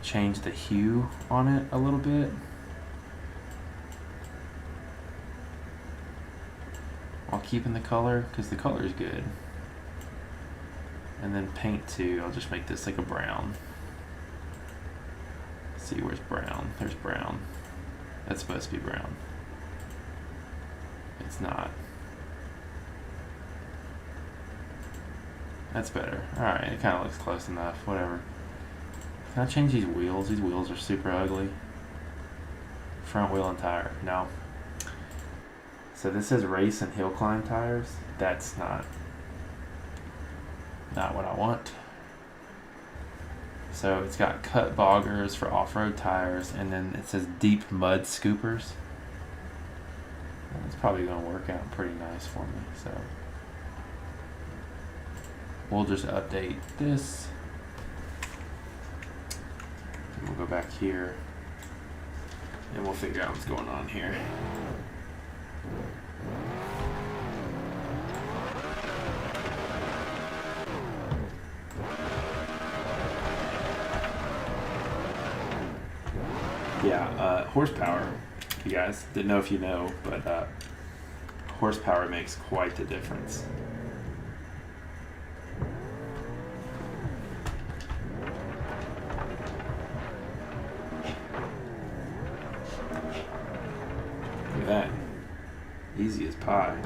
change the hue on it a little bit. While keeping the color, because the color is good. And then paint too. I'll just make this like a brown. Let's see, where's brown? There's brown. That's supposed to be brown. It's not. That's better. Alright, it kind of looks close enough. Whatever. Can I change these wheels? These wheels are super ugly. Front wheel and tire. No. So this says race and hill climb tires. That's not what I want. So it's got cut boggers for off-road tires, and then it says deep mud scoopers. And it's probably going to work out pretty nice for me. So we'll just update this. And we'll go back here, and we'll figure out what's going on here. Yeah, horsepower, you guys. Didn't know if you know, but horsepower makes quite the difference. Look at that. Easy as pie.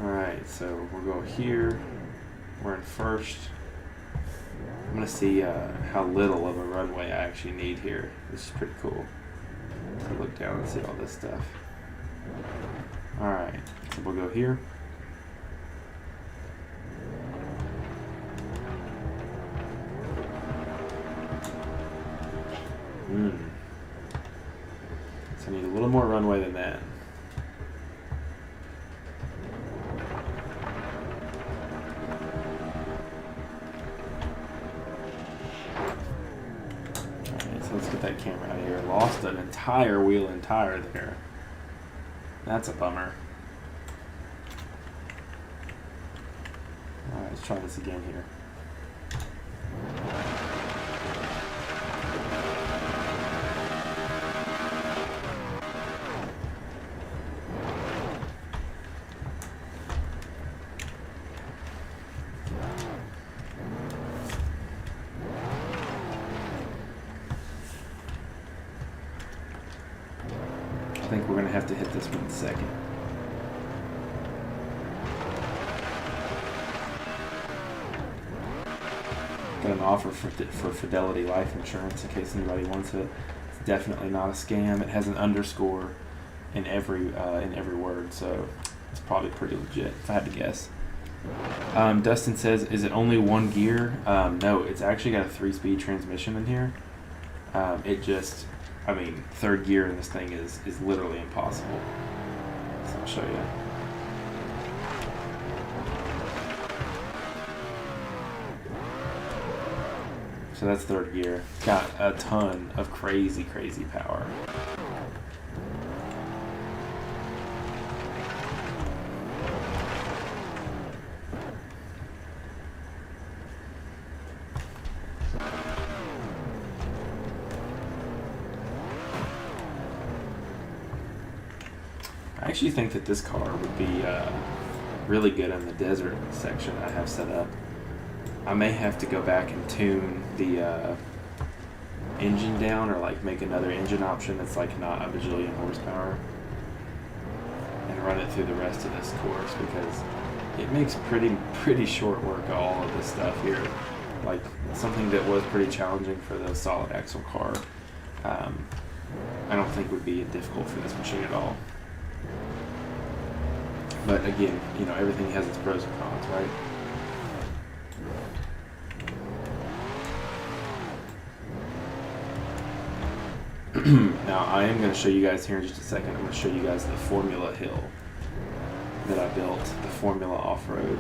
Alright, so we'll go here. We're in first. I'm going to see how little of a runway I actually need here. This is pretty cool. So look down and see all this stuff. Alright, so we'll go here. So I need a little more runway than that. Let's get that camera out of here. Lost an entire wheel and tire there. That's a bummer. Alright, let's try this again here. I think we're going to have to hit this one second. Got an offer for Fidelity Life Insurance in case anybody wants it. It's definitely not a scam. It has an underscore in every word, so it's probably pretty legit if I had to guess. Dustin says, is it only one gear? No, it's actually got a 3-speed transmission in here. I mean, third gear in this thing is literally impossible. So I'll show you. So that's third gear. It's got a ton of crazy power. I actually think that this car would be really good in the desert section I have set up. I may have to go back and tune the engine down, or like make another engine option that's like not a bajillion horsepower, and run it through the rest of this course, because it makes pretty short work of all of this stuff here. Like something that was pretty challenging for the solid axle car, I don't think would be difficult for this machine at all. But again, you know, everything has its pros and cons, right? Now, I am going to show you guys here in just a second. I'm going to show you guys the Formula Hill that I built, the Formula Off-Road.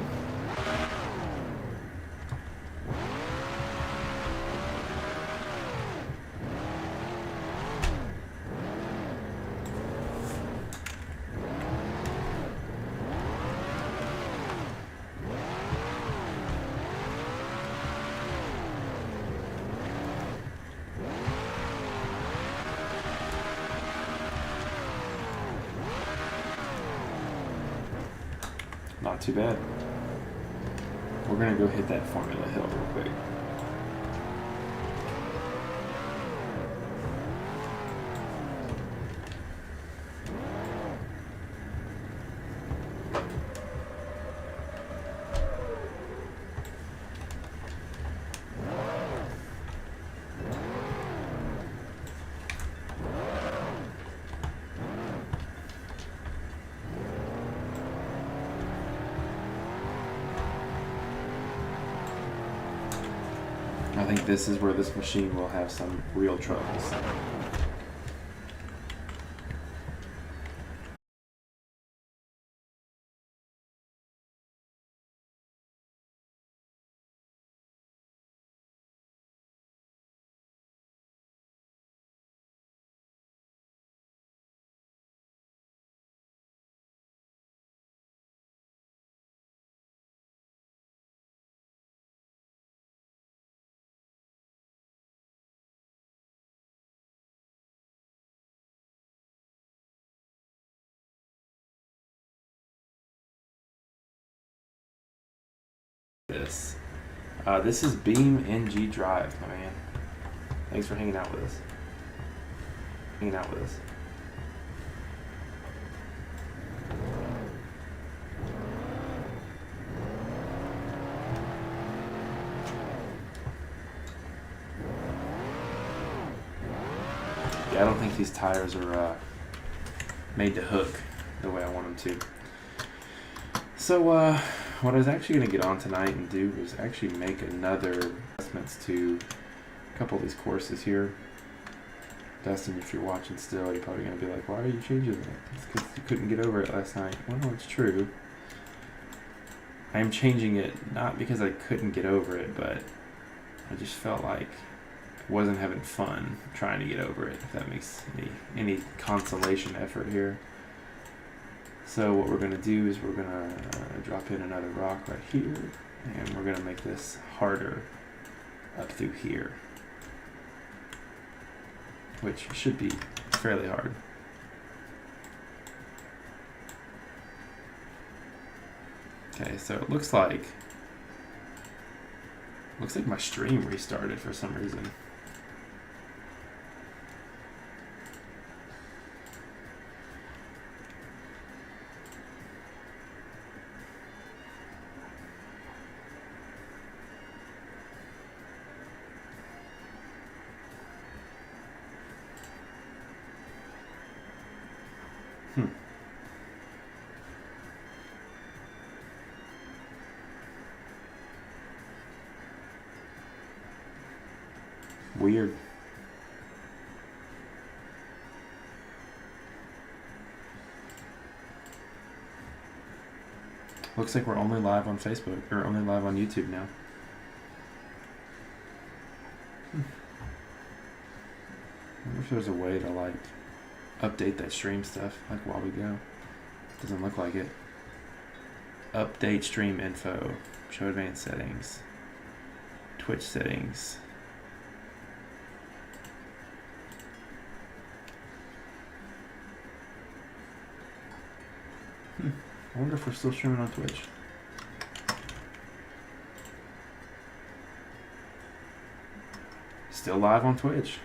not too bad. We're gonna go hit that Formula Hill real quick. I think this is where this machine will have some real troubles. This is Beam NG Drive, my man. Thanks for hanging out with us. Yeah, I don't think these tires are made to hook the way I want them to. So, what I was actually going to get on tonight and do was actually make another adjustments to a couple of these courses here. Dustin, if you're watching still, you're probably going to be like, why are you changing it? It's because you couldn't get over it last night. Well, it's true. I am changing it not because I couldn't get over it, but I just felt like I wasn't having fun trying to get over it, if that makes any consolation effort here. So what we're going to do is we're going to drop in another rock right here, and we're going to make this harder up through here, which should be fairly hard. Okay, so it looks like my stream restarted for some reason. Weird. Looks like we're only live on Facebook, or only live on YouTube now. I wonder if there's a way to like update that stream stuff like while we go. Doesn't look like it. Update stream info. Show advanced settings. Twitch settings. I wonder if we're still streaming on Twitch. Still live on Twitch.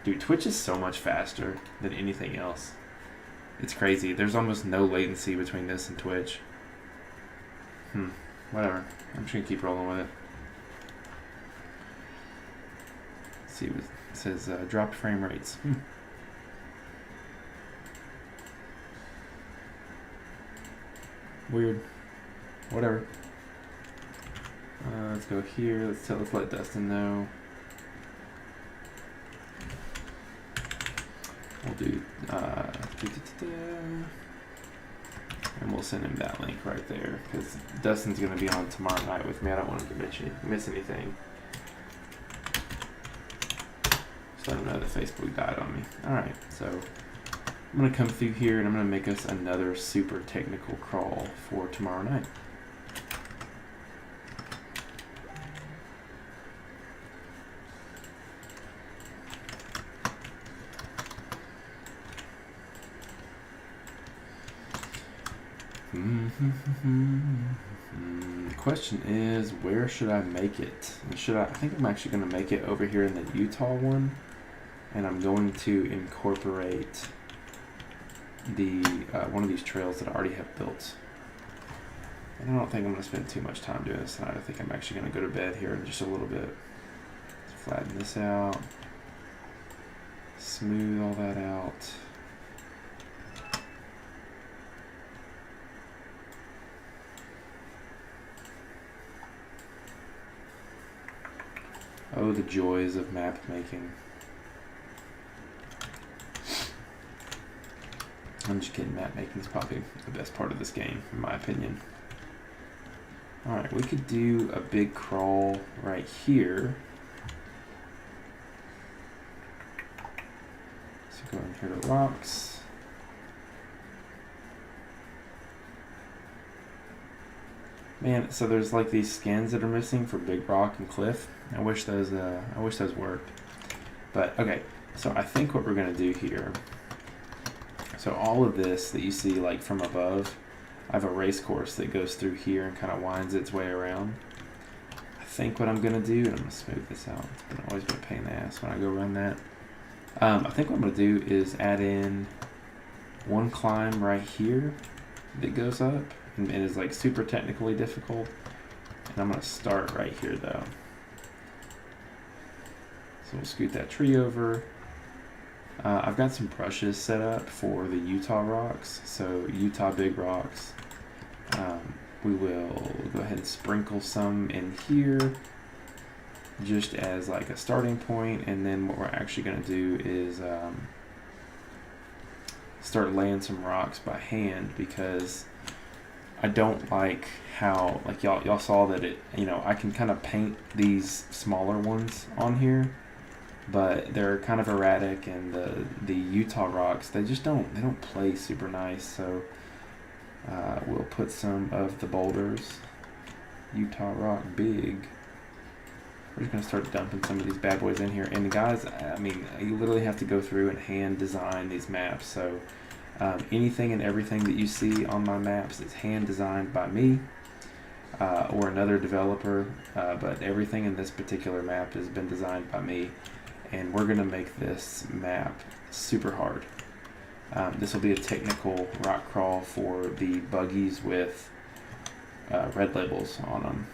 Dude, Twitch is so much faster than anything else. It's crazy. There's almost no latency between this and Twitch. Whatever. I'm just gonna keep rolling with it. Let's see what it says. Dropped frame rates. Weird. Whatever. Let's go here. Let's let Dustin know. We'll do and we'll send him that link right there because Dustin's gonna be on tomorrow night with me. I don't want him to miss anything. Just let him know that Facebook died on me. Alright, so I'm gonna come through here and I'm gonna make us another super technical crawl for tomorrow night. The question is, where should I make it? I think I'm actually going to make it over here in the Utah one, and I'm going to incorporate the one of these trails that I already have built. And I don't think I'm going to spend too much time doing this tonight. I think I'm actually going to go to bed here in just a little bit. Let's flatten this out. Smooth all that out. Oh, the joys of map making. I'm just kidding, map making is probably the best part of this game, in my opinion. Alright, we could do a big crawl right here. So go in here to rocks. Man, so there's like these skins that are missing for Big Rock and Cliff. I wish those worked. But okay, so I think what we're gonna do here. So all of this that you see like from above, I have a race course that goes through here and kind of winds its way around. I think what I'm gonna do, and I'm gonna smooth this out. It's always been a pain in the ass when I go run that. I think what I'm gonna do is add in one climb right here that goes up and it is like super technically difficult. And I'm gonna start right here though. So we'll scoot that tree over. I've got some brushes set up for the Utah rocks, so Utah big rocks. We will go ahead and sprinkle some in here just as like a starting point, and then what we're actually going to do is start laying some rocks by hand, because I don't like how, like y'all saw that it, I can kind of paint these smaller ones on here, but they're kind of erratic, and the Utah rocks, they don't play super nice. So we'll put some of the boulders, Utah rock big. We're just gonna start dumping some of these bad boys in here. And guys, I mean, you literally have to go through and hand design these maps. So anything and everything that you see on my maps is hand designed by me or another developer, but everything in this particular map has been designed by me. And we're going to make this map super hard. This will be a technical rock crawl for the buggies with red labels on them.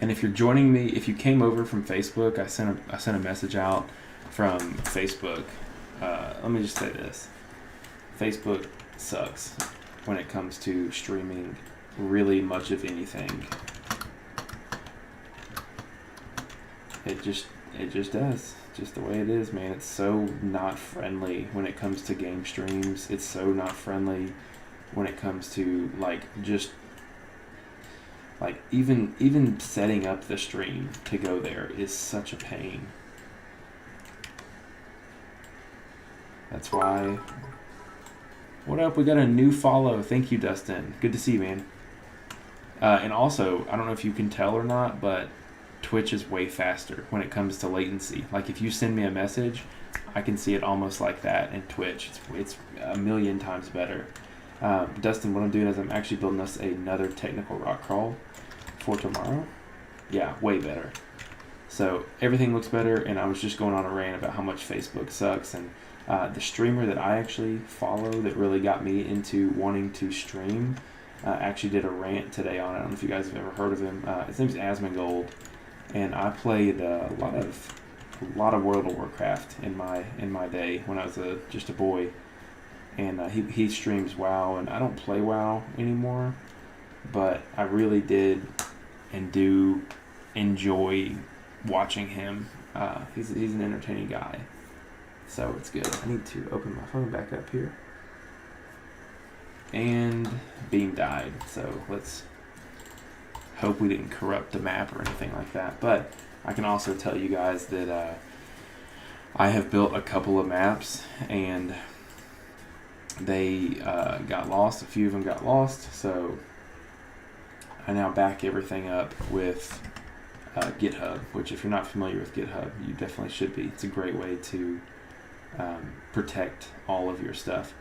And if you're joining me, if you came over from Facebook, I sent a message out from Facebook. Let me just say this. Facebook sucks when it comes to streaming really much of anything. It just does. Just the way it is, man. It's so not friendly when it comes to game streams. It's so not friendly when it comes to even setting up the stream to go there is such a pain. That's why. What up? We got a new follow. Thank you, Dustin. Good to see you, man. And also, I don't know if you can tell or not, but Twitch is way faster when it comes to latency. Like if you send me a message, I can see it almost like that in Twitch. It's a million times better. Dustin, what I'm doing is I'm actually building us another technical rock crawl for tomorrow. Yeah, way better. So everything looks better, and I was just going on a rant about how much Facebook sucks. And the streamer that I actually follow that really got me into wanting to stream actually did a rant today on it. I don't know if you guys have ever heard of him. His name's Asmongold. And I played a lot of World of Warcraft in my day when I was just a boy. And he streams WoW, and I don't play WoW anymore, but I really did and do enjoy watching him. He's an entertaining guy, so it's good. I need to open my phone back up here. And Beam died, so let's hope we didn't corrupt the map or anything like that. But I can also tell you guys that I have built a couple of maps, and they got lost. A few of them got lost, so I now back everything up with GitHub, which if you're not familiar with GitHub, you definitely should be. It's a great way to protect all of your stuff.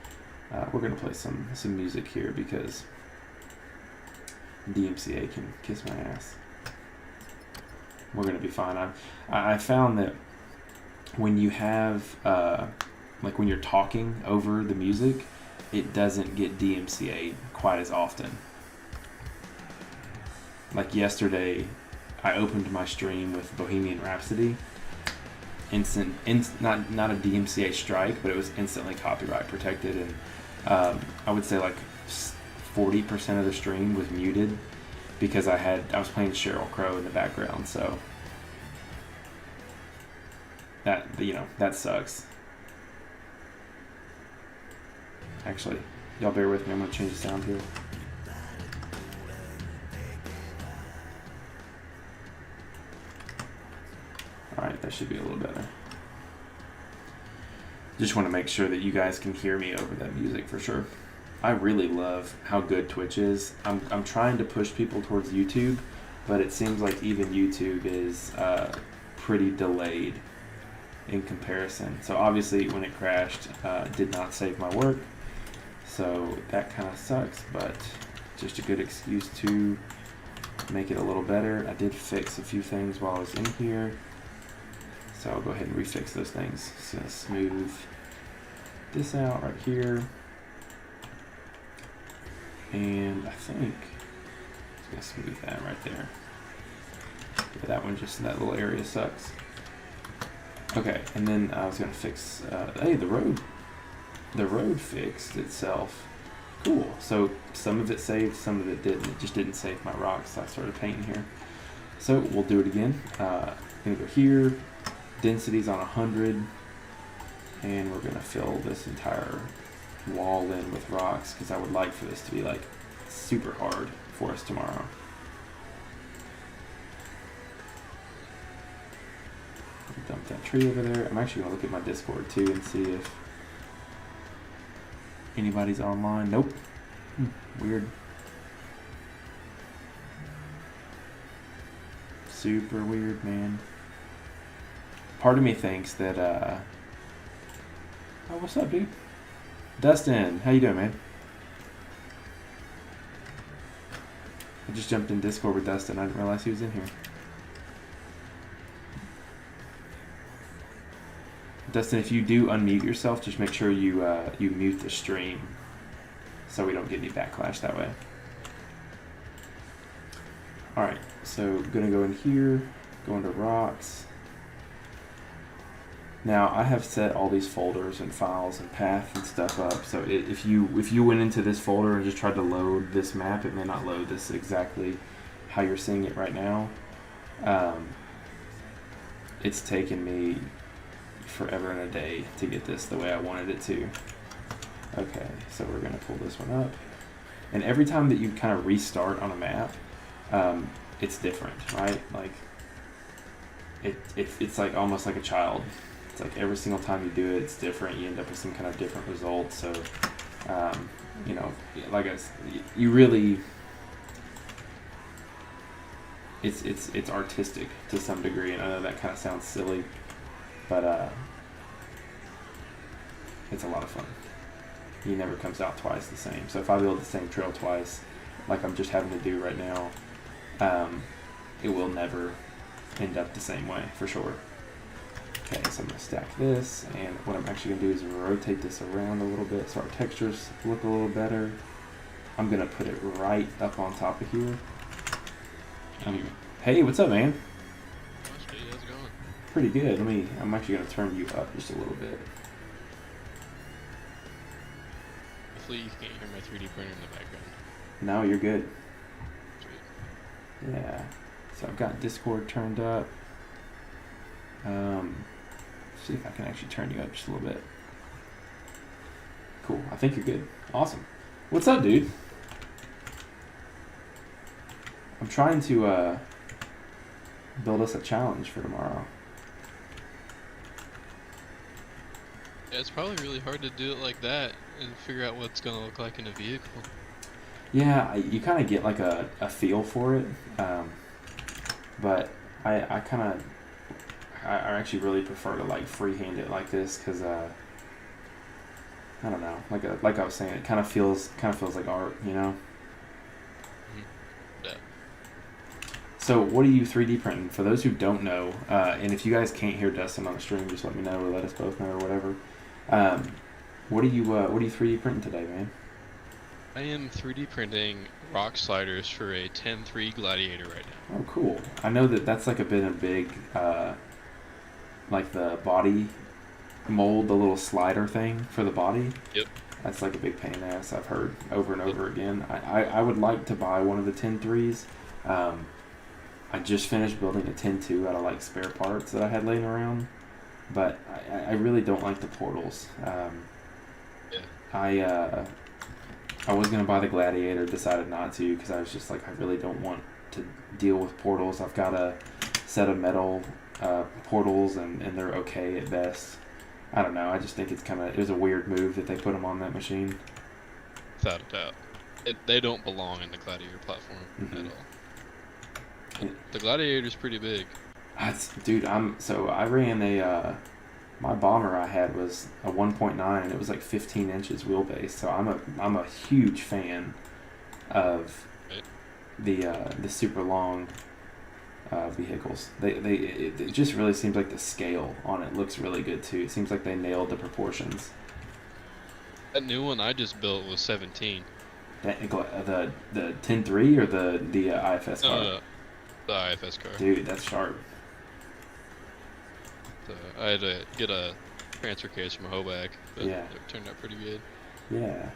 We're gonna play some music here because DMCA can kiss my ass. We're gonna be fine. I found that when you have like when you're talking over the music, it doesn't get DMCA'd quite as often. Like yesterday, I opened my stream with Bohemian Rhapsody. Not a DMCA strike, but it was instantly copyright protected, and I would say like 40% of the stream was muted because I was playing Sheryl Crow in the background, so that that sucks. Actually, y'all bear with me. I'm gonna change the sound here. Alright, that should be a little better. Just want to make sure that you guys can hear me over that music for sure. I really love how good Twitch is. I'm trying to push people towards YouTube, but it seems like even YouTube is pretty delayed in comparison. So obviously when it crashed, it did not save my work. So that kind of sucks, but just a good excuse to make it a little better. I did fix a few things while I was in here. So I'll go ahead and refix those things. Just gonna smooth this out right here. And I think I'm just gonna smooth that right there. Yeah, that one, just that little area sucks. Okay, and then I was gonna fix, hey, the road fixed itself. Cool, so some of it saved, some of it didn't. It just didn't save my rocks, so I started painting here. So we'll do it again. I'm gonna go here, density's on 100, and we're gonna fill this entire wall in with rocks because I would like for this to be like super hard for us tomorrow. Dump that tree over there. I'm actually gonna look at my Discord too and see if anybody's online. Nope. Weird. Super weird, man. Part of me thinks that oh, what's up, dude? Dustin, how you doing, man? I just jumped in Discord with Dustin. I didn't realize he was in here. Dustin, if you do unmute yourself, just make sure you you mute the stream so we don't get any backlash that way. Alright, so gonna go in here, go into rocks. Now I have set all these folders and files and path and stuff up, so if you went into this folder and just tried to load this map, it may not load this exactly how you're seeing it right now. It's taken me forever and a day to get this the way I wanted it to. Okay, so we're gonna pull this one up, and every time that you kind of restart on a map, it's different, right? Like it's like almost like a child. It's like every single time you do it, it's different. You end up with some kind of different result. So, you know, like you really, it's artistic to some degree, and I know that kind of sounds silly, but it's a lot of fun. He never comes out twice the same. So if I build the same trail twice, like I'm just having to do right now, it will never end up the same way for sure. Okay, so I'm going to stack this, and what I'm actually going to do is rotate this around a little bit so our textures look a little better. I'm going to put it right up on top of here. Hey, what's up, man? How's it going? Pretty good. I'm actually going to turn you up just a little bit. Hopefully you can't hear my 3D printer in the background. No, you're good. Sweet. Yeah. So I've got Discord turned up. See if I can actually turn you up just a little bit. Cool. I think you're good. Awesome. What's up, dude? I'm trying to build us a challenge for tomorrow. Yeah, it's probably really hard to do it like that and figure out what's going to look like in a vehicle. Yeah, you kind of get like a feel for it, but I actually really prefer to like freehand it like this because I don't know, like I was saying, it kind of feels like art, you know. Yeah. So what are you 3D printing? For those who don't know, and if you guys can't hear Dustin on the stream, just let me know or let us both know or whatever. What are you 3D printing today, man? I am 3D printing rock sliders for a 10-3 Gladiator right now. Oh, cool. I know that's like been a big, like the body mold, the little slider thing for the body. Yep. That's like a big pain in the ass, I've heard over and over again. I would like to buy one of the 10-3s. I just finished building a 10-2 out of like spare parts that I had laying around, but I really don't like the portals. Yeah. I was gonna buy the Gladiator, decided not to because I was just like, I really don't want to deal with portals. I've got a set of metal portals and they're okay at best. I don't know. I just think it was a weird move that they put them on that machine. Without a doubt. They don't belong in the Gladiator platform at all. The Gladiator's pretty big. Dude, I ran my bomber I had was a 1.9 and it was like 15 inches wheelbase. So I'm a huge fan of the super long vehicles. It just really seems like the scale on it looks really good too. It seems like they nailed the proportions. That new one I just built was 17. The 10-3 or the IFS car? No, the IFS car. Dude, that's sharp. So I had to get a transfer case from Hoback, but Yeah. it turned out pretty good. Yeah.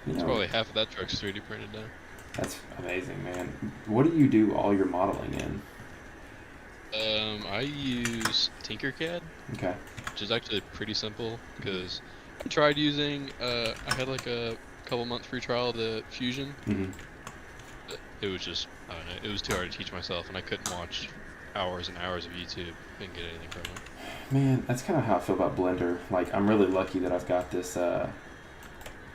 It's probably half of that truck's 3D printed now. That's amazing, man. What do you do all your modeling in? I use Tinkercad, Okay. which is actually pretty simple because I tried using. I had like a couple month free trial of the Fusion. Mm-hmm. But it was just, I don't know, it was too hard to teach myself, and I couldn't watch hours and hours of YouTube. Couldn't get anything from it. Man, that's kind of how I feel about Blender. Like, I'm really lucky that I've got this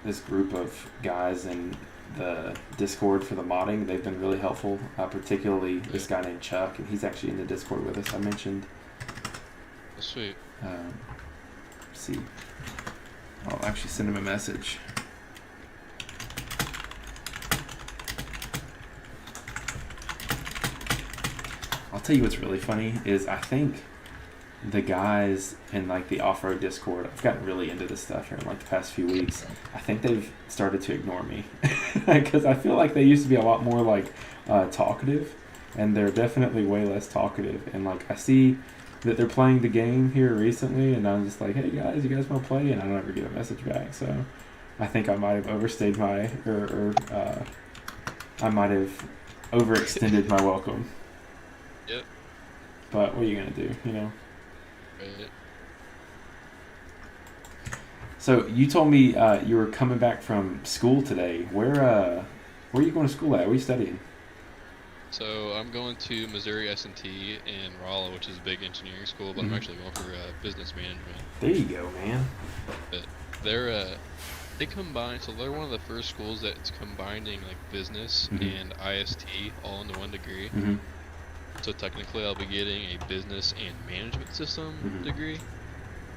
this group of guys in the Discord for the modding. They've been really helpful, particularly this guy named Chuck, and he's actually in the Discord with us. I mentioned. Oh, sweet. Let's see. I'll actually send him a message. I'll tell you what's really funny is I think the guys in like the off-road Discord, I've gotten really into this stuff here in like the past few weeks. I think they've started to ignore me because I feel like they used to be a lot more like talkative, and they're definitely way less talkative. And like I see that they're playing the game here recently, and I'm just like, hey guys, you guys want to play? And I don't ever get a message back. So I think I might have overstayed my I might have overextended my welcome. Yep. But what are you gonna do, you know? Right. So you told me you were coming back from school today. Where are you going to school at? What are you studying? So I'm going to Missouri S&T in Rolla, which is a big engineering school, but I'm actually going for business management. There you go, man. But they combine, so they're one of the first schools that's combining like business and IST all into one degree. Mm-hmm. So technically I'll be getting a business and management system degree.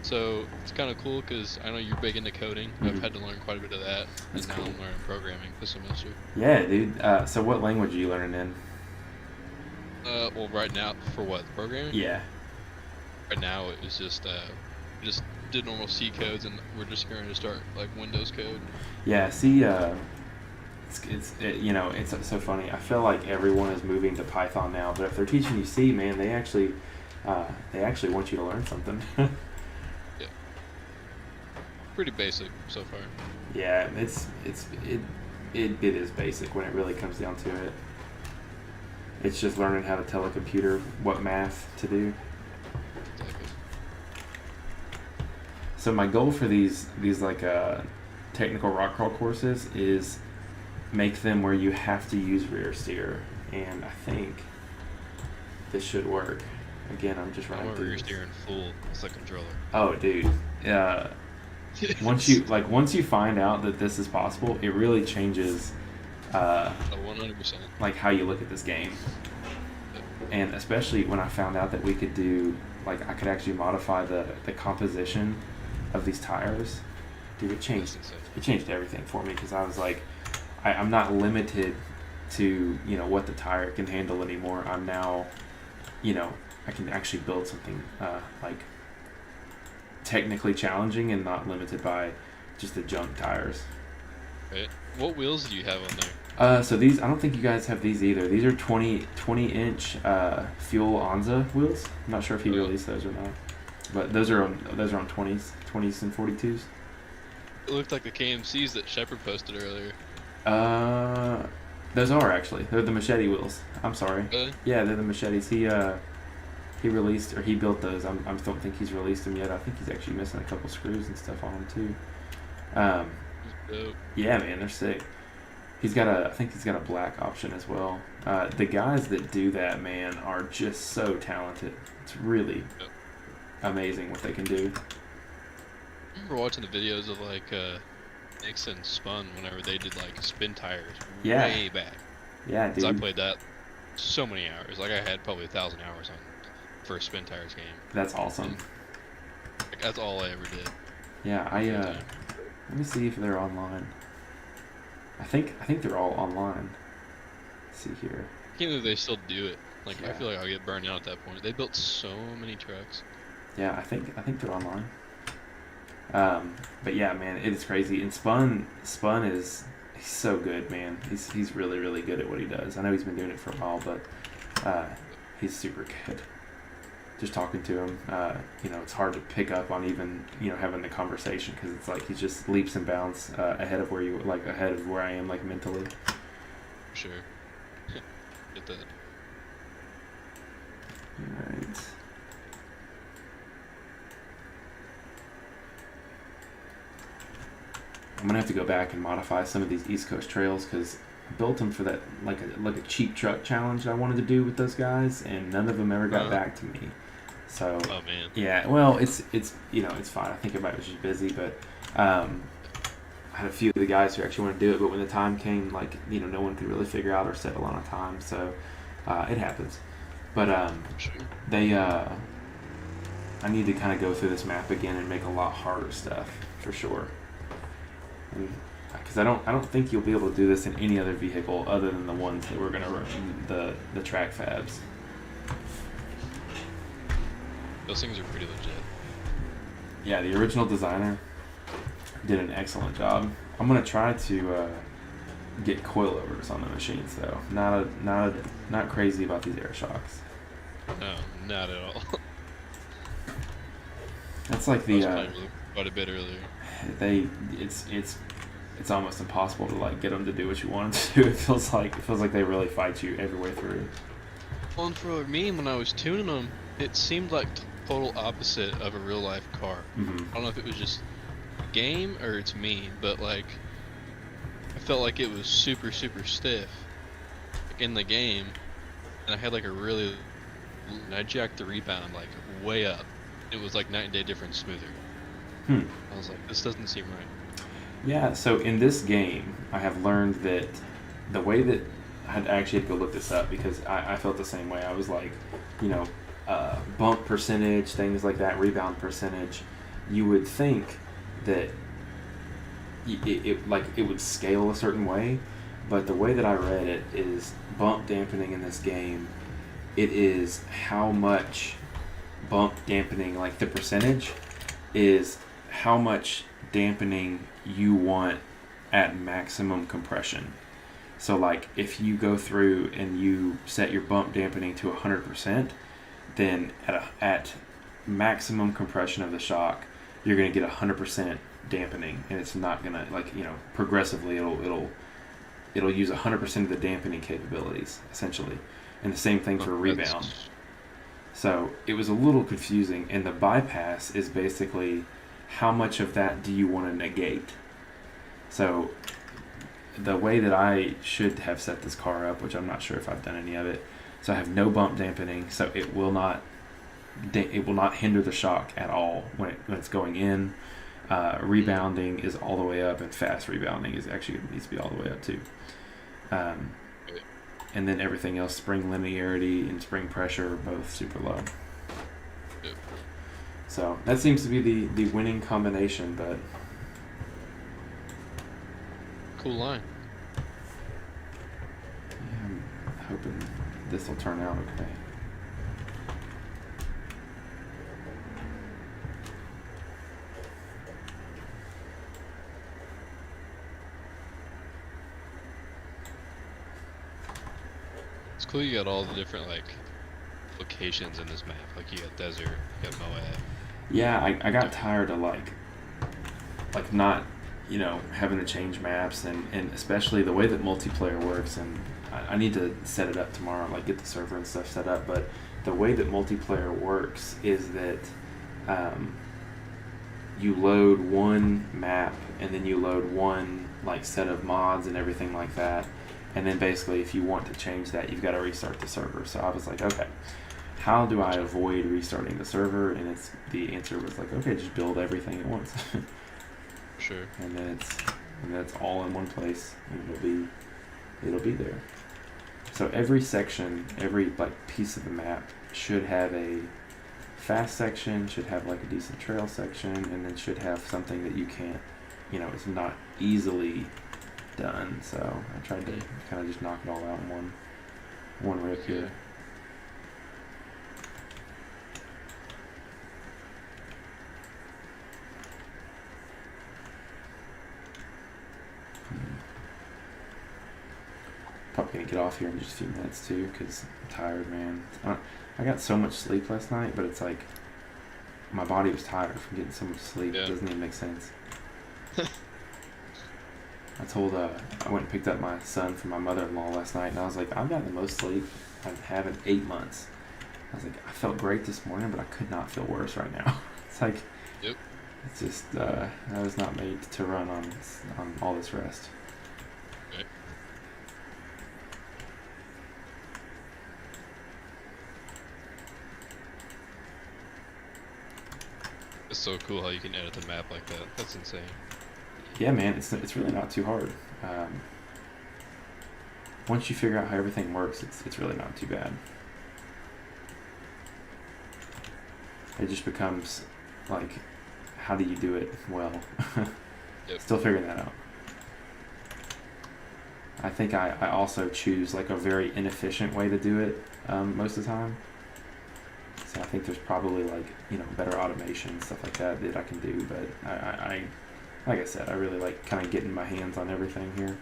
So it's kind of cool because I know you're big into coding. I've had to learn quite a bit of that. That's and now cool. I'm learning programming this semester. Yeah, dude. So what language are you learning in? Well, right now, for what, programming? Yeah. Right now it was just did normal C codes, and we're just going to start like Windows code. Yeah. See, it's so funny. I feel like everyone is moving to Python now, but if they're teaching you C, man, they actually want you to learn something. Yeah. Pretty basic so far. Yeah, it is basic when it really comes down to it. It's just learning how to tell a computer what math to do. Exactly. So my goal for these like technical rock crawl courses is make them where you have to use rear steer, and I think this should work. Again, I'm just running through rear this. steering full. It's a controller. Oh, dude. Once you find out that this is possible, it really changes 100%. like how you look at this game. And especially when I found out that we could do, like, I could actually modify the composition of these tires. Dude, it That's changed. insane. It changed everything for me because I was like, I'm not limited to what the tire can handle anymore. I'm now, I can actually build something like technically challenging and not limited by just the junk tires. Right. What wheels do you have on there? So these, I don't think you guys have these either. These are 20 inch Fuel Onza wheels. I'm not sure if he released those or not, but those are on 20s and 42s. It looked like the KMCs that Shepard posted earlier. Those are actually, they're the Machete wheels. I'm sorry. Really? Yeah, they're the Machetes. He released, or he built those. I don't think he's released them yet. I think he's actually missing a couple screws and stuff on them too. Dope. Yeah, man, they're sick. I think he's got a black option as well. The guys that do that, man, are just so talented. It's really amazing what they can do. I remember watching the videos of like Nixon Spun whenever they did like spin tires way back. Yeah, dude. 'Cause I played that so many hours. Like I had probably 1,000 hours on first spin tires game. That's awesome. Like, that's all I ever did. Yeah, let me see if they're online. I think they're all online. Let's see here. I can't believe they still do it. Like Yeah. I feel like I'll get burned out at that point. They built so many trucks. Yeah, I think they're online. But yeah, man, it is crazy. And Spun is he's so good, man. He's really, really good at what he does. I know he's been doing it for a while, but he's super good. Just talking to him, it's hard to pick up on even having the conversation because it's like he just leaps and bounds ahead of where I am like mentally. For sure. Get that. Right. I'm gonna have to go back and modify some of these East Coast trails because I built them for that like a cheap truck challenge I wanted to do with those guys, and none of them ever got back to me. So Oh man. yeah, well, it's fine. I think everybody was just busy, but I had a few of the guys who actually wanted to do it, but when the time came, no one could really figure out or settle on a time, so it happens. But Sure. I need to kind of go through this map again and make a lot harder stuff for sure. Because I don't think you'll be able to do this in any other vehicle other than the ones that we're gonna run, the track fabs. Those things are pretty legit. Yeah, the original designer did an excellent job. I'm gonna try to get coilovers on the machines though. Not crazy about these air shocks. No, not at all. That's like I was the playing with them quite a bit earlier. it's almost impossible to like get them to do what you want them to do. It feels like they really fight you every way through. Well, and for me, when I was tuning them, it seemed like total opposite of a real life car. Mm-hmm. I don't know if it was just game or it's me, but like I felt like it was super stiff in the game, and I had like and I jacked the rebound like way up. It was like night and day difference smoother. I was like, this doesn't seem right. Yeah, so in this game, I have learned that the way that I actually had to go look this up because I felt the same way. I was like, bump percentage, things like that, rebound percentage. You would think that it would scale a certain way, but the way that I read it is bump dampening in this game. It is how much bump dampening, like the percentage, is how much dampening you want at maximum compression. So like if you go through and you set your bump dampening to 100%, then at maximum compression of the shock, you're going to get 100% dampening, and it's not going to progressively it'll use 100% of the dampening capabilities essentially. And the same thing for rebound. So it was a little confusing, and the bypass is basically how much of that do you want to negate. So the way that I should have set this car up, which I'm not sure if I've done any of it, so I have no bump dampening, so it will not hinder the shock at all when it's going in. Rebounding is all the way up, and fast rebounding needs to be all the way up too. And then everything else, spring linearity and spring pressure, are both super low. Yep. So that seems to be the winning combination, but cool line. Yeah, I'm hoping this will turn out okay. It's cool you got all the different like locations in this map. Like you got desert, you got Moab. Yeah, I got tired of like not, having to change maps and especially the way that multiplayer works. And I need to set it up tomorrow, like get the server and stuff set up. But the way that multiplayer works is that you load one map and then you load one like set of mods and everything like that. And then basically if you want to change that, you've got to restart the server. So I was like, okay, how do I avoid restarting the server? And the answer was like, okay, just build everything at once. Sure. And then it's all in one place, and it'll be there. So every section, every like piece of the map should have a fast section, should have like a decent trail section, and then should have something that you can't, it's not easily done. So I tried to kind of just knock it all out in one rip here. Probably gonna get off here in just a few minutes too, because I'm tired, man. I got so much sleep last night, but it's like my body was tired from getting so much sleep. Yeah. It doesn't even make sense. I went and picked up my son from my mother-in-law last night, and I was like, I've got the most sleep I've had in 8 months. I was like, I felt great this morning, but I could not feel worse right now. It's like, Yep. It's just I was not made to run on all this rest. Right. It's so cool how you can edit the map like that. That's insane. Yeah, man, it's really not too hard. Once you figure out how everything works, it's really not too bad. It just becomes like, how do you do it well? Yep. Still figuring that out. I think I also choose like a very inefficient way to do it most of the time. So I think there's probably like, better automation and stuff like that I can do. But I like I said, I really like kind of getting my hands on everything here.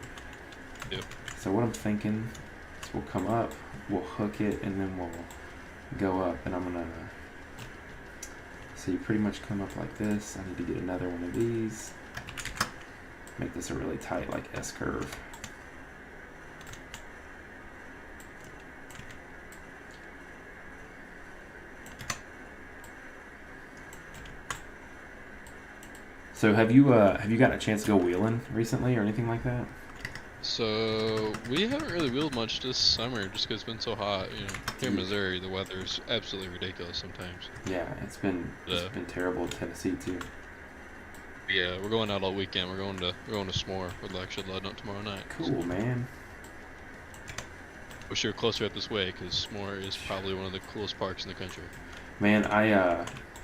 Yep. So what I'm thinking is we'll come up, we'll hook it, and then we'll go up. And I'm gonna, so you pretty much come up like this. I need to get another one of these. Make this a really tight like S-curve. So have you gotten a chance to go wheeling recently or anything like that? So we haven't really wheeled much this summer just because it's been so hot. Here in Missouri, the weather's absolutely ridiculous sometimes. Yeah, it's been terrible in Tennessee too. Yeah, we're going out all weekend. We're going to S'more. We're actually loading up tomorrow night. Cool, man. Wish you were closer up this way because S'more is probably one of the coolest parks in the country. Man,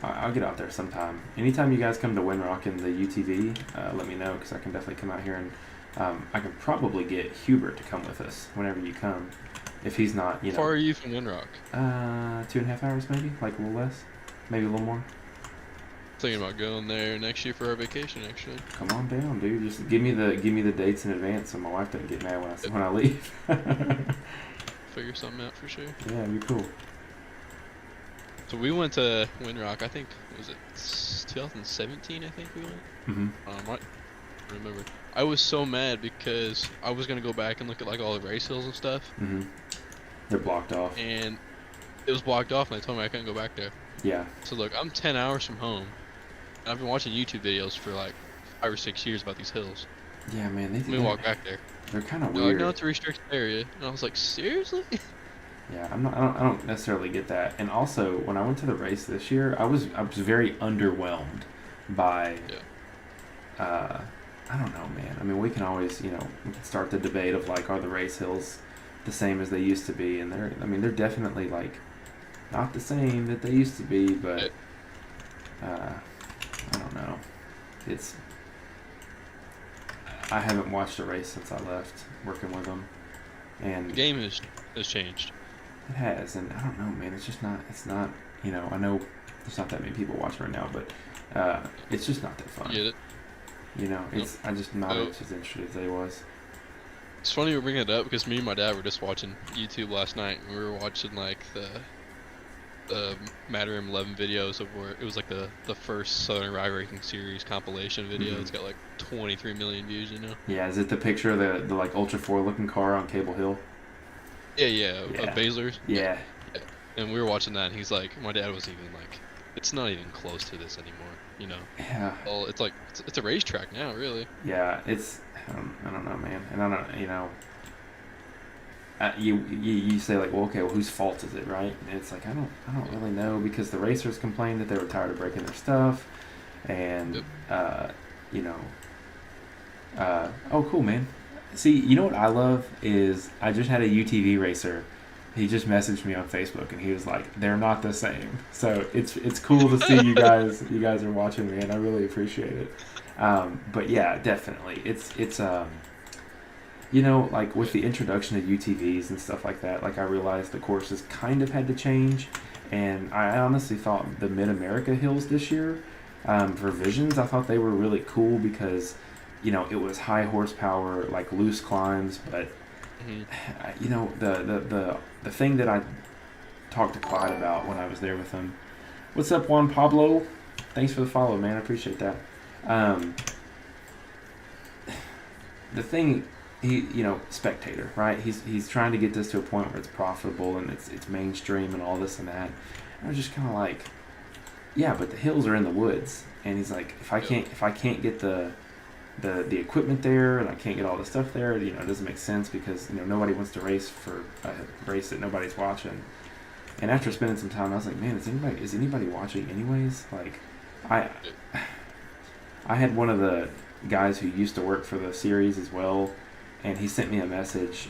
I'll get out there sometime. Anytime you guys come to Windrock in the UTV, let me know because I can definitely come out here and I can probably get Hubert to come with us whenever you come. If he's not, How far are you from Windrock? 2.5 hours maybe, like a little less, maybe a little more. Thinking about going there next year for our vacation, actually. Come on down, dude. Just give me the dates in advance so my wife doesn't get mad when I leave. Figure something out for sure. Yeah, it'd be cool. So we went to Windrock, I think, was it 2017, I think we went? Mm-hmm. I remember. I was so mad because I was going to go back and look at like all the race hills and stuff. Mm-hmm. They're blocked off. And it was blocked off and they told me I couldn't go back there. Yeah. So look, I'm 10 hours from home. And I've been watching YouTube videos for like 5 or 6 years about these hills. Yeah, man. Let me walk back there. They're kind of They're weird. like, no, it's a restricted area. And I was like, seriously? Yeah, I don't necessarily get that. And also, when I went to the race this year, I was very underwhelmed by. Yeah. I don't know, man. I mean, we can always, we can start the debate of like, are the race hills the same as they used to be? And they're definitely like not the same that they used to be, but I don't know. I haven't watched a race since I left working with them, and The game has changed. it has, and I don't know, man. It's just not. It's not. You know, I know there's not that many people watching right now, but it's just not that fun. Get it? You know, it's I just not Oh. as interested as they was. It's funny you bring it up because me and my dad were just watching YouTube last night, and we were watching like the Matter M11 videos of where it was like the first Southern Rye Racing Series compilation video. Mhm. It's got like 23 million views, you know. Yeah, is it the picture of the like Ultra 4 looking car on Cable Hill? Yeah, Yeah. of Baszler's. Yeah, And we were watching that, and he's like, my dad was even like, it's not even close to this anymore, you know. yeah, Well, it's like it's a racetrack now, really. yeah. It's I don't know, man, and I don't, you know. You say like, well, okay, well, whose fault is it, right? And it's like I don't really know, because the racers complained that they were tired of breaking their stuff, and Yep. you know, oh, cool, man. See, you know what I love is I just had a UTV racer. He just messaged me on Facebook, and he was like, "They're not the same." So it's cool to see you guys. You guys are watching me, and I really appreciate it. But yeah, definitely, it's you know, like with the introduction of UTVs and stuff like that, like I realized the courses kind of had to change, and I honestly thought the Mid America hills this year, for Visions, I thought they were really cool because, you know, it was high horsepower, like loose climbs, but Hmm. you know, the thing that I talked to Clyde about when I was there with him. What's up, Juan Pablo? Thanks for the follow, man. I appreciate that. Um, the thing, you know, spectator, right? He's trying to get this to a point where it's profitable and it's mainstream and all this and that. And I was just kind of like, yeah, but the hills are in the woods, and he's like, if I can't get the equipment there, and I can't get all the stuff there, you know, it doesn't make sense, because, you know, nobody wants to race for a race that nobody's watching. And after spending some time, I was like, man, is anybody watching anyways? Like, I had one of the guys who used to work for the series as well, and he sent me a message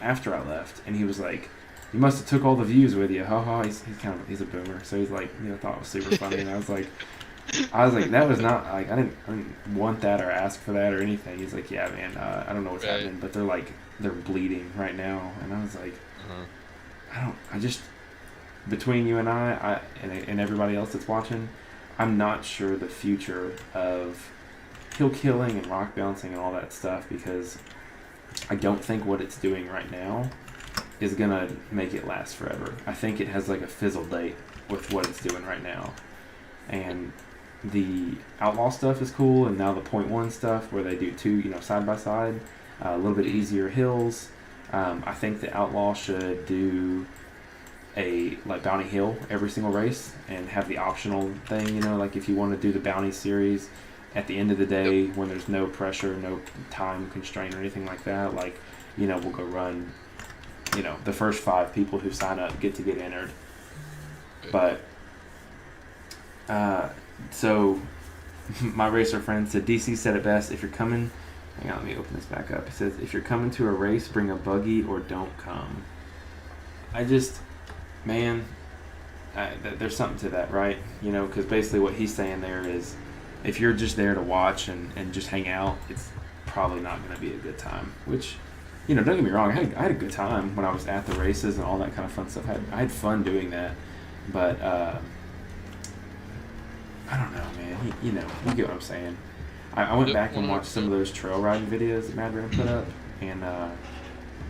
after I left, and he was like, "You must have took all the views with you, haha." He's a boomer, so he's like, you know, thought it was super funny, and I was like, that was not like I didn't want that or ask for that or anything. He's like, yeah, man, I don't know what's Right. happening, but they're bleeding right now, and I was like, Uh-huh. I just, between you and and everybody else that's watching, I'm not sure the future of hill killing and rock bouncing and all that stuff, because I don't think what it's doing right now is gonna make it last forever. I think it has like a fizzle date with what it's doing right now, and the outlaw stuff is cool, and now the .1 stuff where they do two, you know, side by side, a little bit easier hills. I think the outlaw should do a like bounty hill every single race and have the optional thing, you know, like if you want to do the bounty series at the end of the day when there's no pressure, no time constraint or anything like that, like, you know, we'll go run, you know, the first 5 people who sign up get entered. But so my racer friend said, DC said it best, if you're coming, hang on, let me open this back up. He says, if you're coming to a race, bring a buggy or don't come. I just, man, there's something to that, right? You know, because basically what he's saying there is, if you're just there to watch and just hang out, it's probably not going to be a good time. Which, you know, don't get me wrong, I had a good time when I was at the races and all that kind of fun stuff. I had fun doing that, but I don't know, man. You know, you get what I'm saying. I went back and watched some of those trail riding videos that Mad Ram put up, and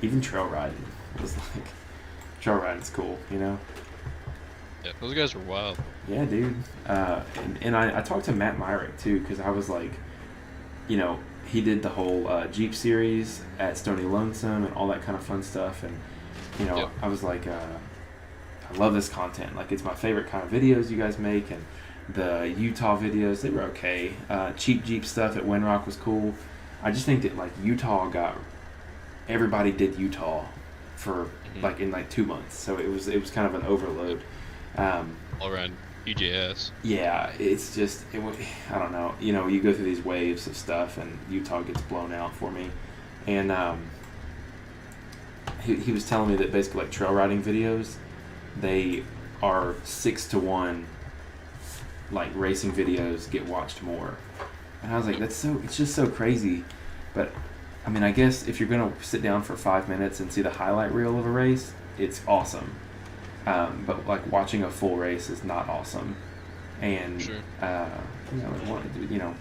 even trail riding was like, trail riding's cool, you know? Yeah, those guys are wild. Yeah, dude. And I talked to Matt Myrick too, because I was like, you know, he did the whole Jeep series at Stony Lonesome and all that kind of fun stuff, and you know, Yep. I was like, I love this content. Like, it's my favorite kind of videos you guys make, and the Utah videos, they were okay. Cheap Jeep stuff at Windrock was cool. I just think that like Utah everybody did Utah for like in like 2 months, so it was kind of an overload. All around EJS. Yeah, it's just I don't know. You know, you go through these waves of stuff, and Utah gets blown out for me. And he was telling me that basically like trail riding videos, they are 6-to-1. Like racing videos get watched more, and I was like, it's just so crazy But I mean, I guess if you're gonna sit down for 5 minutes and see the highlight reel of a race, it's awesome. But like watching a full race is not awesome. And Sure. you know,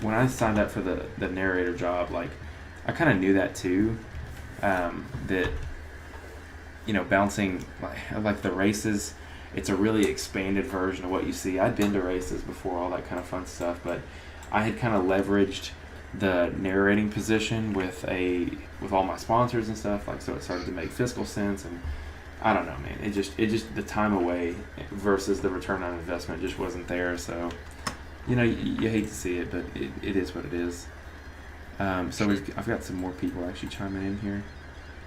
when I signed up for the narrator job, like I kind of knew that too. That bouncing like the races, it's a really expanded version of what you see. I'd been to races before, all that kind of fun stuff, but I had kind of leveraged the narrating position with all my sponsors and stuff, like, so it started to make fiscal sense. And I don't know, man, it just the time away versus the return on investment just wasn't there. So you hate to see it, but it is what it is. So I've got some more people actually chiming in here.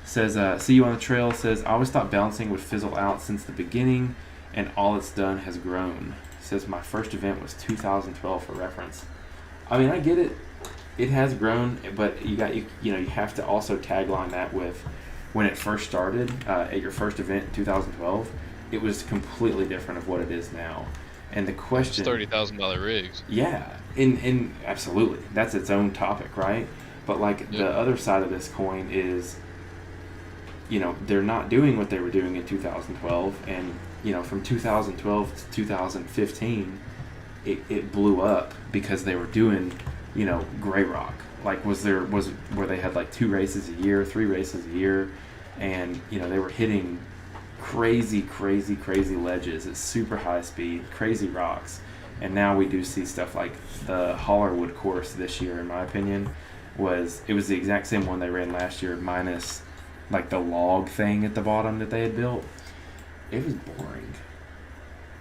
Says, see you on the trail. Says, I always thought bouncing would fizzle out since the beginning, and all it's done has grown. Says, my first event was 2012 for reference. I mean, I get it. It has grown, but you have to also tagline that with when it first started at your first event in 2012. It was completely different of what it is now. And the question, $30,000 rigs. Yeah, and absolutely, that's its own topic, right? But like the other side of this coin is, they're not doing what they were doing in 2012, and from 2012 to 2015, it blew up because they were doing, Grey Rock. Like where they had like 2 races a year, 3 races a year, and they were hitting crazy ledges at super high speed, crazy rocks. And now we do see stuff like the Hollerwood course this year, in my opinion, was the exact same one they ran last year, minus like the log thing at the bottom that they had built. It was boring.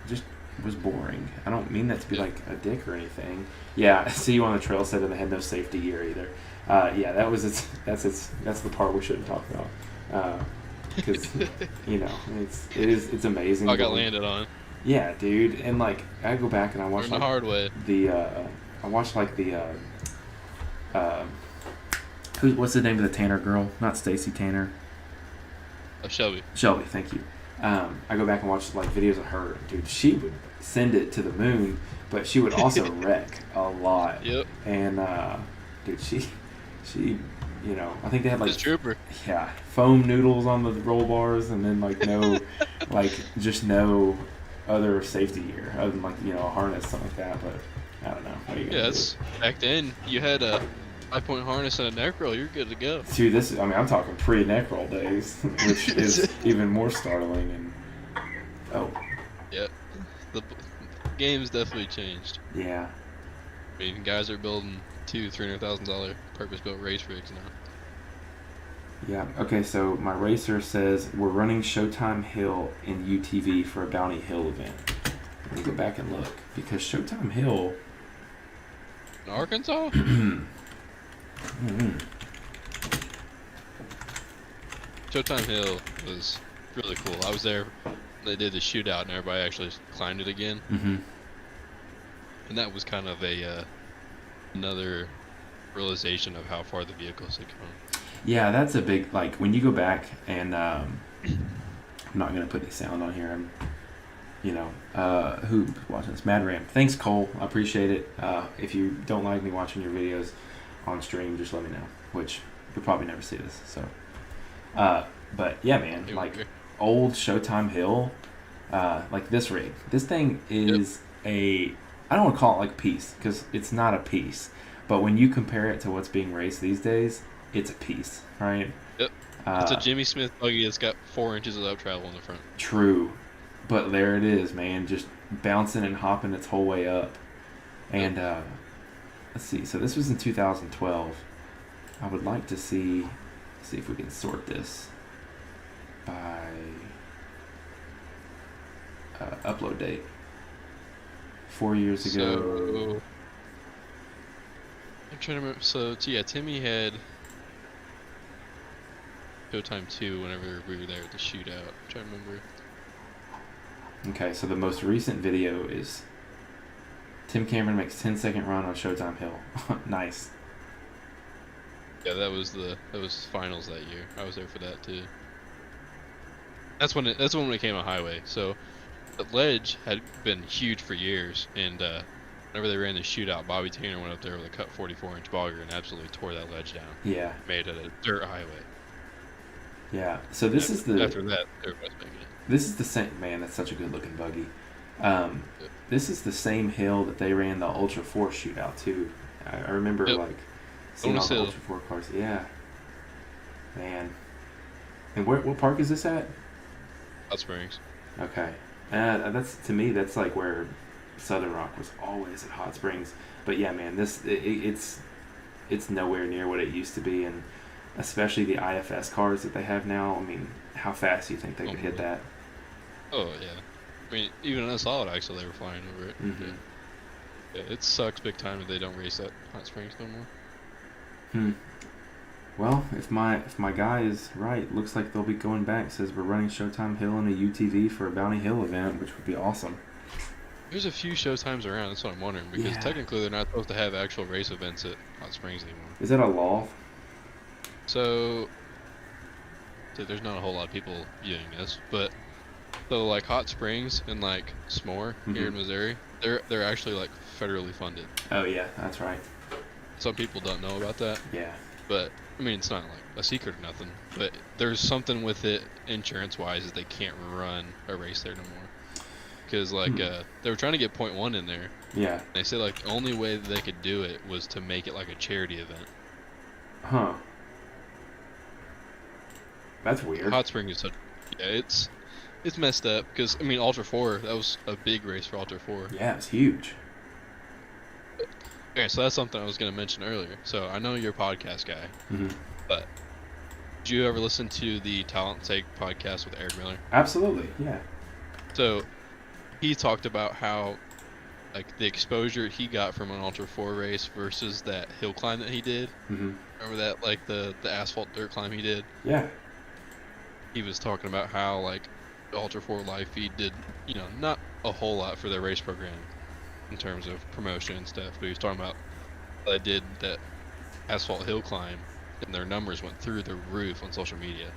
Just was boring. I don't mean that to be like a dick or anything. Yeah, see you on the trail said, and they had no safety gear either. Yeah, that's the part we shouldn't talk about. Because it's amazing. I got landed on. Yeah, dude, and like I go back and I watch the hard way. I watched like what's the name of the Tanner girl? Not Stacy Tanner. Shelby. Shelby, thank you. I go back and watch like videos of her. Dude, she would send it to the moon, but she would also wreck a lot. Yep. And dude, she I think they had like Just trooper. Yeah, foam noodles on the roll bars, and then like no just no other safety gear other than like a harness, something like that. But I don't know. What are you gonna do? Back then you had a 5-point harness and a neck roll. You're good to go. Dude, I'm talking pre-neck roll days, which is even more startling. And yeah, the game's definitely changed. Yeah. I mean, guys are building $200,000-$300,000 purpose-built race rigs now. Yeah. Okay. So my racer says we're running Showtime Hill in UTV for a Bounty Hill event. Let me go back and look, because Showtime Hill in Arkansas. Showtime Hill was really cool. I was there. They did the shootout, and everybody actually climbed it again. Mm-hmm. And that was kind of another realization of how far the vehicles had come. Yeah, that's a big, like, when you go back and I'm not going to put any sound on here. Who's watching this? Mad Ram. Thanks, Cole. I appreciate it. If you don't like me watching your videos on stream, just let me know, which you'll probably never see this. So, but yeah, man, like old Showtime Hill, like this rig. This thing is I don't want to call it like a piece, because it's not a piece. But when you compare it to what's being raced these days, it's a piece, right? Yep. It's a Jimmy Smith buggy that's got 4 inches of up travel in the front. True. But there it is, man, just bouncing and hopping its whole way up. And let's see. So this was in 2012. I would like to see if we can sort this by upload date. 4 years ago. So, I'm trying to remember. So yeah, Timmy had Showtime 2 whenever we were there at the shootout. I'm trying to remember. Okay, so the most recent video is Tim Cameron makes 10-second run on Showtime Hill. Nice. Yeah, that was finals that year. I was there for that too. That's when it became a highway. So the ledge had been huge for years, and whenever they ran the shootout, Bobby Tanner went up there with a cut 44-inch bogger and absolutely tore that ledge down. Yeah. Made it a dirt highway. Yeah. So this after, is the after that, everybody's making it. this is the same man. That's such a good looking buggy. Yep. This is the same hill that they ran the Ultra 4 shootout too. I remember Yep. like seeing all the Ultra 4 cars. Yeah. Man. And what park is this at? Hot Springs. Okay. That's to me. That's like where Southern Rock was always at Hot Springs. But yeah, man, it's nowhere near what it used to be, and especially the IFS cars that they have now. I mean, how fast do you think they could hit that? Oh yeah. I mean, even in a solid axle, they were flying over it. Mm-hmm. Yeah, it sucks big time that they don't race at Hot Springs no more. Well, if my guy is right, looks like they'll be going back. Says we're running Showtime Hill and a UTV for a Bounty Hill event, which would be awesome. There's a few show times around. That's what I'm wondering, because Yeah. technically they're not supposed to have actual race events at Hot Springs anymore. Is that a law? So there's not a whole lot of people viewing this, but so like Hot Springs and like S'more here in Missouri, they're actually like federally funded. Oh yeah, that's right. Some people don't know about that, Yeah. but I mean it's not like a secret or nothing. But there's something with it insurance-wise that they can't run a race there no more. Because like they were trying to get Point One in there. Yeah. They said like the only way that they could do it was to make it like a charity event. Huh. That's weird. Hot Springs is such, yeah, it's messed up because I mean Ultra 4, that was a big race for Ultra 4. Yeah, it's huge. Okay, so that's something I was gonna mention earlier. So I know you're a podcast guy, but did you ever listen to the Talent Take podcast with Eric Miller? Absolutely. Yeah. So he talked about how like the exposure he got from an Ultra 4 race versus that hill climb that he did. Remember that like the asphalt dirt climb he did? Yeah. He was talking about how like the Ultra 4 live feed did, you know, not a whole lot for their race program in terms of promotion and stuff, but he was talking about they did that asphalt hill climb and their numbers went through the roof on social media.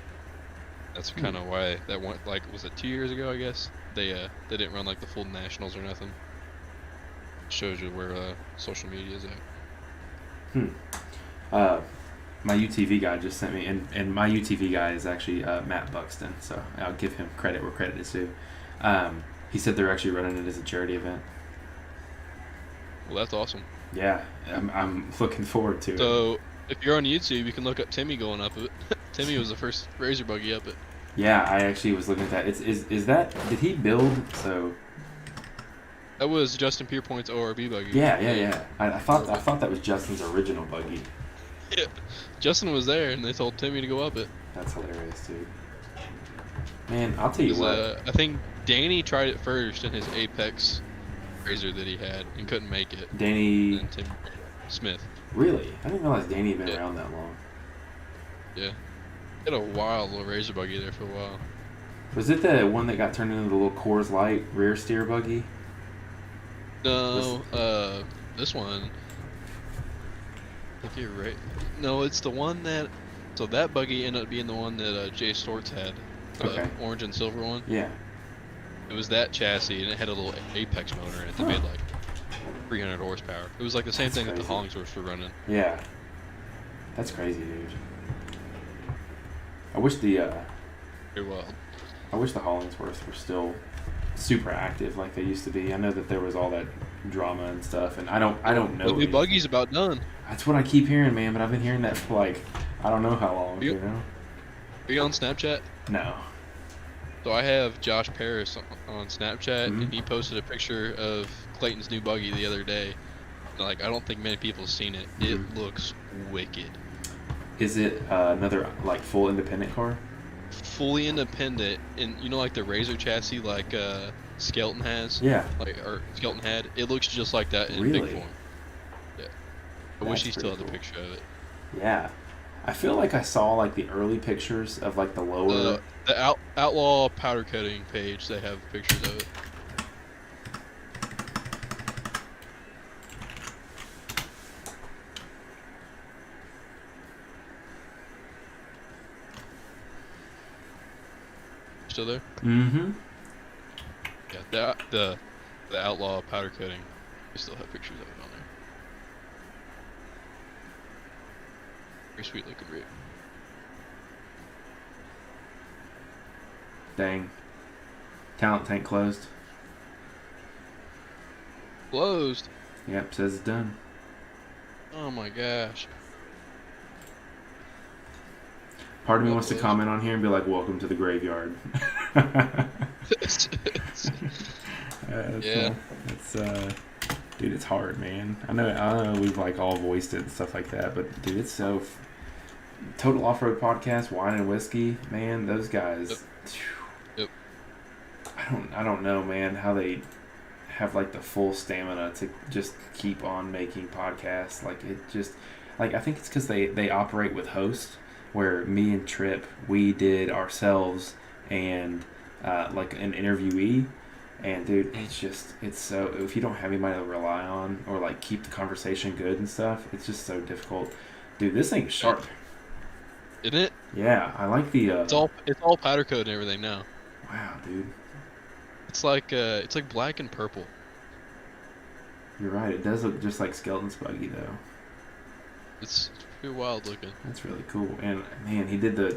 That's kind of why that went, like, was it 2 years ago, I guess? They didn't run like the full nationals or nothing. Shows you where social media is at. My UTV guy just sent me, and my UTV guy is actually Matt Buxton, so I'll give him credit where credit is due. He said they're actually running it as a charity event. Well, that's awesome. Yeah, I'm looking forward to it. So, if you're on YouTube, you can look up Timmy going up it. Timmy was the first Razor buggy up it. Yeah, I actually was looking at that. Is that, did he build, so... That was Justin Pierpoint's ORB buggy. Yeah. I thought that was Justin's original buggy. Yeah. Justin was there, and they told Timmy to go up it. That's hilarious, dude. Man, I'll tell you what. I think Danny tried it first in his Apex Razor that he had and couldn't make it. Danny... And Tim Smith. Really? I didn't realize Danny had been around that long. Yeah. He had a wild little Razor buggy there for a while. Was it the one that got turned into the little Coors Light rear steer buggy? No, this one. I think you're right. No, it's the one that. So that buggy ended up being the one that Jay Storts had. The orange and silver one. Yeah. It was that chassis, and it had a little Apex motor in it that made like 300 horsepower. It was like the same thing that the Hollingsworths were running. Yeah. That's crazy, dude. I wish the Very wild. I wish the Hollingsworths were still super active like they used to be. I know that there was all that drama and stuff, and I don't know. The new buggy's about done. That's what I keep hearing, man. But I've been hearing that for like I don't know how long. You know? Are you on Snapchat? No. So I have Josh Paris on Snapchat, and he posted a picture of Clayton's new buggy the other day. Like, I don't think many people have seen it. It looks wicked. Is it another like full independent car? Fully independent, and you know, like the Razor chassis, like Skelton has. Yeah. Like, or Skelton had. It looks just like that in big form. Yeah. I wish he still had the picture of it. Yeah. I feel like I saw like the early pictures of like the lower. The Outlaw powder coating page. They have pictures of it. Still there? Mm-hmm. Yeah, the Outlaw powder coating I still have pictures of it on there. Very sweet looking rig. Dang. Talent tank closed. Closed. Yep, says it's done. Oh my gosh. Part of me What wants to closed? comment on here and be like, "Welcome to the graveyard." Yeah. Dude, it's hard, man. I know we've like all voiced it and stuff like that, but dude, it's so. Total Off-Road Podcast, Wine and Whiskey, man, those guys. Yep. I don't know, man, how they have like the full stamina to just keep on making podcasts. Like it just, like I think it's because they operate with hosts, where me and Trip we did ourselves and like an interviewee. And dude, it's so, if you don't have anybody to rely on or like keep the conversation good and stuff, it's just so difficult. Dude, this thing is sharp. Isn't it? Yeah, I like the. It's all powder coat and everything now. Wow, dude, It's like black and purple. you're right. It does look just like Skeleton's buggy though. It's pretty wild looking. That's really cool. And man, he did the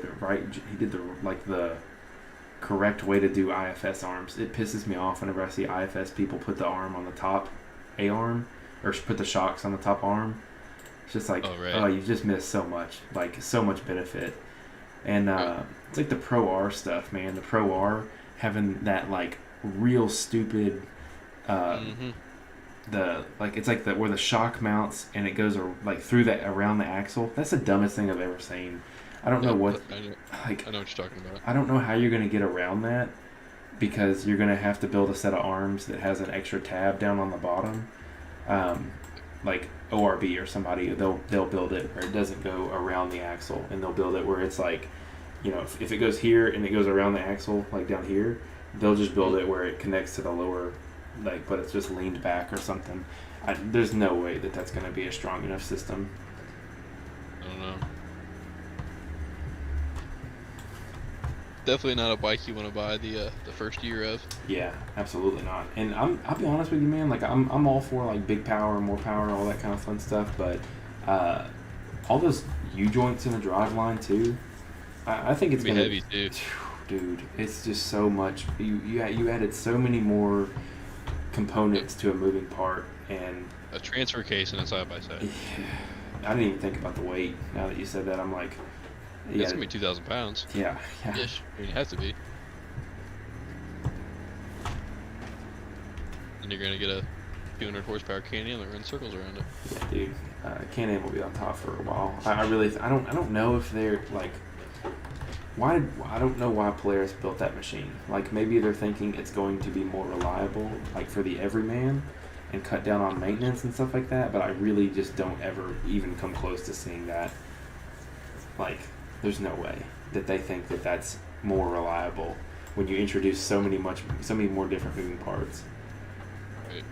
correct way to do IFS arms. It pisses me off whenever I see IFS people put the arm on the top A arm or put the shocks on the top arm. It's just like, Oh, right. oh, you just missed so much, like so much benefit. And it's like the Pro R stuff, man. The Pro R having that like real stupid, the like it's like the where the shock mounts and it goes like through that around the axle. That's the dumbest thing I've ever seen. I don't know what I know what you're talking about. I don't know how you're gonna get around that because you're gonna have to build a set of arms that has an extra tab down on the bottom. Like ORB or somebody, they'll build it where it doesn't go around the axle, and they'll build it where it's like, you know, if it goes here and it goes around the axle, like down here, they'll just build it where it connects to the lower, like, but it's just leaned back or something. There's no way that that's going to be a strong enough system. I don't know. Definitely not a bike you want to buy the first year of. Yeah, absolutely not. And I'll be honest with you, man. Like I'm all for like big power, more power, all that kind of fun stuff. But all those U joints in the driveline too. I think it's Be gonna heavy too. Dude, it's just so much. You added so many more components to a moving part, and A transfer case and a side by side. I didn't even think about the weight. Now that you said that, I'm like, yeah, It's gonna be 2,000 pounds. yeah. Ish. I mean, it has to be. And you're gonna get a 200 horsepower Can-Am that runs circles around it. Yeah, dude. Can-Am will be on top for a while. I don't know if they're like, I don't know why Polaris built that machine. Like maybe they're thinking it's going to be more reliable, like for the everyman, and cut down on maintenance and stuff like that. But I really just don't ever even come close to seeing that. Like, there's no way that they think that that's more reliable when you introduce so many more different moving parts. Right.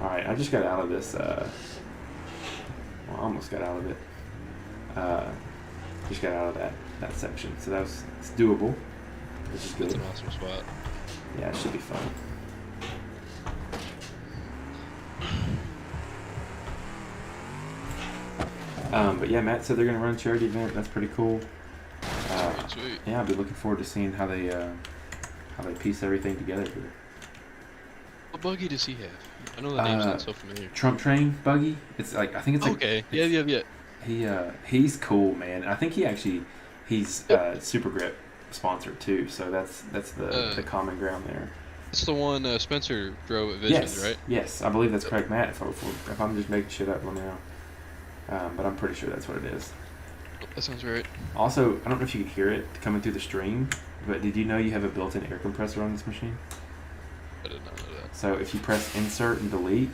All right, I just got out of this. Well, I almost got out of it. Just got out of that section, so it's doable, which is good. That's an awesome spot. Yeah, it should be fun. But yeah, Matt said they're gonna run a charity event. That's pretty cool. Sweet. Yeah, I'll be looking forward to seeing how they piece everything together here. What buggy does he have? I know the name's not so familiar. Trump Train buggy. It's like I think it's like Okay. Yeah. He's cool, man. I think he's Super Grip sponsored too, so that's the common ground there. It's the one Spencer drove at Visions, right? Yes, I believe that's correct, Matt. If I'm just making shit up, let me know. But I'm pretty sure that's what it is. That sounds right. Also, I don't know if you could hear it coming through the stream, but did you know you have a built-in air compressor on this machine? I did not know that. So if you press insert and delete,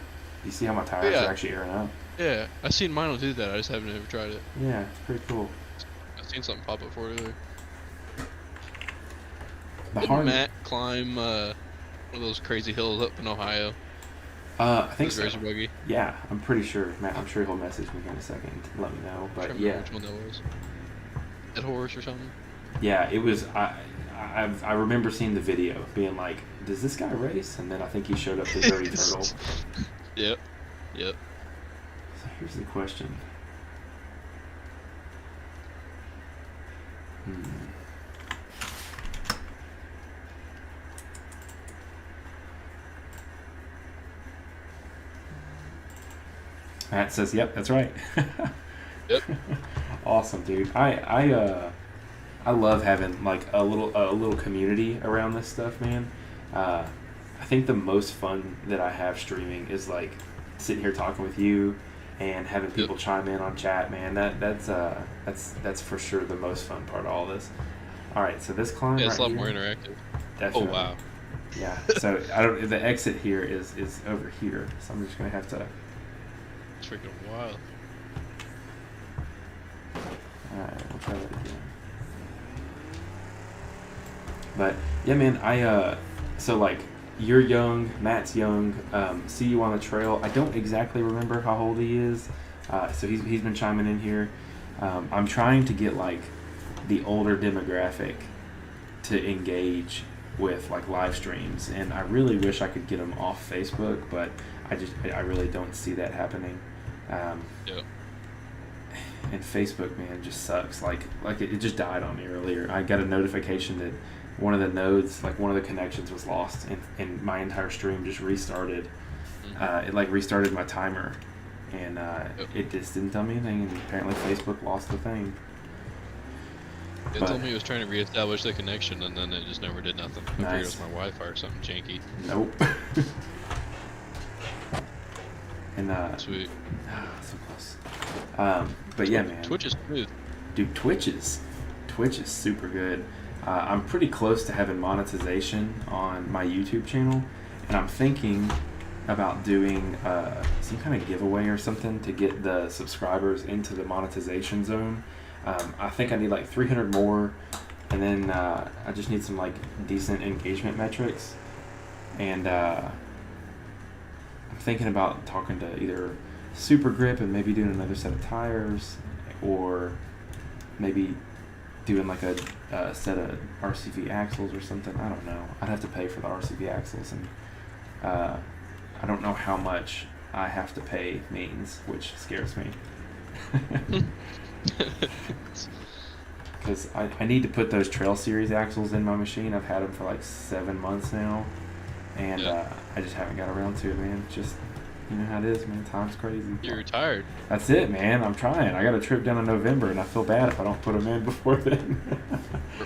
you see how my tires are actually airing up? Yeah, I've seen mine will do that. I just haven't ever tried it. Yeah, it's pretty cool. I've seen something pop up for it earlier. The Matt climb one of those crazy hills up in Ohio? I think His so. Razor buggy. Yeah, I'm pretty sure. Matt, I'm sure he'll message me in a second to let me know. I But can't yeah, remember which one that was. Dead Horse or something? yeah, it was. I remember seeing the video, being like, "Does this guy race?" And then I think he showed up to Dirty Turtle. Yep. Yep. So here's the question. Matt says, "Yep, that's right." Yep. Awesome, dude. I love having like a little community around this stuff, man. I think the most fun that I have streaming is like sitting here talking with you and having people chime in on chat, man. That's for sure the most fun part of all this. All right, so this climb Yeah, it's right a lot here, more interactive. definitely. Oh wow. Yeah. So I don't. The exit here is over here. So I'm just gonna have to. It's freaking wild. All right, we'll try that again. But yeah, man. So like you're young, Matt's young. See you on the trail. I don't exactly remember how old he is. So he's been chiming in here. I'm trying to get like the older demographic to engage with like live streams, and I really wish I could get them off Facebook, but I really don't see that happening. Yep. And Facebook, man, just sucks. Like it just died on me earlier. I got a notification that one of the nodes, like one of the connections, was lost, and my entire stream just restarted. It like restarted my timer, and it just didn't tell me anything. And apparently, Facebook lost the thing. It told me it was trying to reestablish the connection, and then it just never did nothing. I figured it was Nice. my Wi-Fi or something janky. Nope. And Sweet. so close. But yeah, man. Twitch is smooth. Dude, Twitch is super good. I'm pretty close to having monetization on my YouTube channel, and I'm thinking about doing some kind of giveaway or something to get the subscribers into the monetization zone. I think I need like 300 more, and then I just need some like decent engagement metrics. And I'm thinking about talking to either Super Grip and maybe doing another set of tires, or maybe doing like a set of RCV axles or something. I don't know. I'd have to pay for the RCV axles, and I don't know how much I have to pay means, which scares me. Because I need to put those Trail Series axles in my machine. I've had them for like 7 months now, and I just haven't got around to it, man. Just, you know how it is, man. Time's crazy. You're retired. That's it, man. I'm trying. I got a trip down in November, and I feel bad if I don't put them in before then.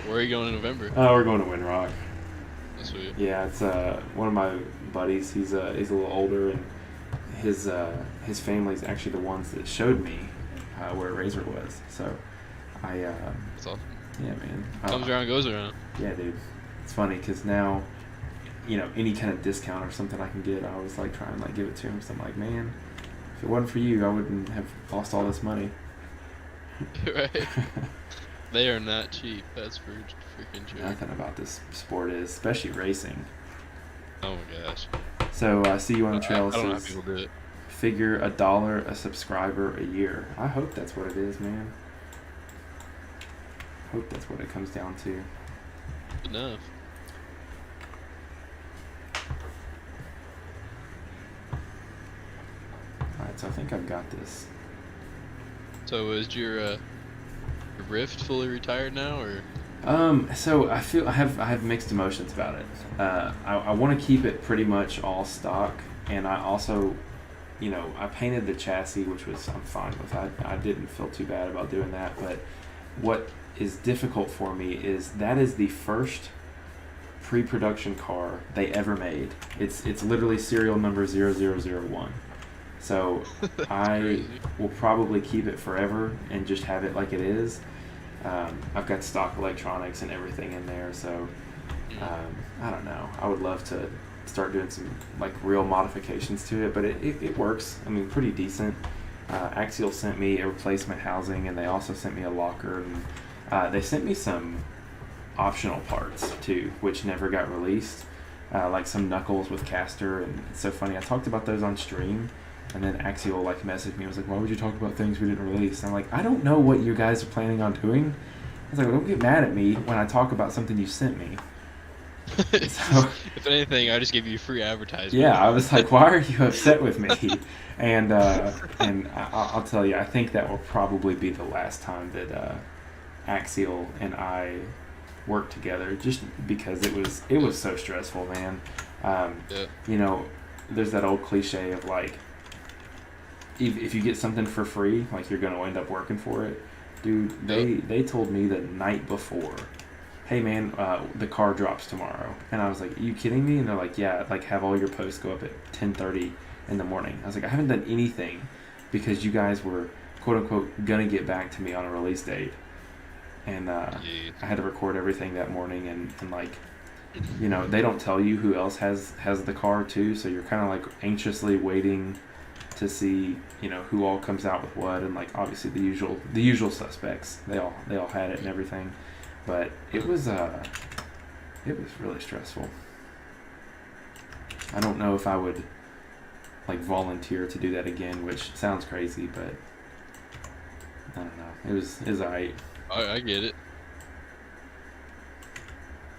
Where are you going in November? We're going to Windrock. That's sweet. Yeah, it's one of my buddies. He's a little older, and his family's actually the ones that showed me where Razor was. So That's awesome. yeah, man. Comes around, goes around. Yeah, dude. It's funny because now, you know, any kind of discount or something I can get, I always like try and like give it to him. So I'm like, man, if it wasn't for you, I wouldn't have lost all this money. Right. They are not cheap. That's for freaking sure. Nothing about this sport is, especially racing. Oh my gosh. So see you on the trail. I don't know how Says, people do it. figure $1 a subscriber a year. I hope that's what it is, man. Hope that's what it comes down to. Enough. Alright, so I think I've got this. So is your Rift fully retired now, or? So I feel I have mixed emotions about it. I want to keep it pretty much all stock, and I also, you know, I painted the chassis, which was I'm fine with. I didn't feel too bad about doing that, but what is difficult for me is that is the first pre-production car they ever made. It's literally serial number 0001. So I crazy. will probably keep it forever and just have it like it is. I've got stock electronics and everything in there, so I don't know. I would love to start doing some like real modifications to it, but it works. I mean, pretty decent. Axial sent me a replacement housing, and they also sent me a locker, and they sent me some optional parts too, which never got released, like some knuckles with caster. And it's so funny, I talked about those on stream, and then Axial like messaged me and was like, why would you talk about things we didn't release? And I'm like, I don't know what you guys are planning on doing. I was like, don't get mad at me when I talk about something you sent me. So If anything, I just gave you free advertisement. yeah, I was like, why are you upset with me? And I'll tell you, I think that will probably be the last time that Axial and I worked together, just because it was so stressful, man. Yeah. You know, there's that old cliche of like, if you get something for free, like you're gonna end up working for it. Dude, they told me the night before, hey man, the car drops tomorrow, and I was like, are you kidding me? And they're like, yeah, like have all your posts go up at 10:30 in the morning. I was like, I haven't done anything because you guys were quote unquote gonna get back to me on a release date, and Jeez. I had to record everything that morning, and like, you know, they don't tell you who else has the car too, so you're kind of like anxiously waiting to see, you know, who all comes out with what, and like obviously the usual suspects, they all had it and everything, but it was really stressful. I don't know if I would like volunteer to do that again, which sounds crazy, but I don't know. It was alright. I get it.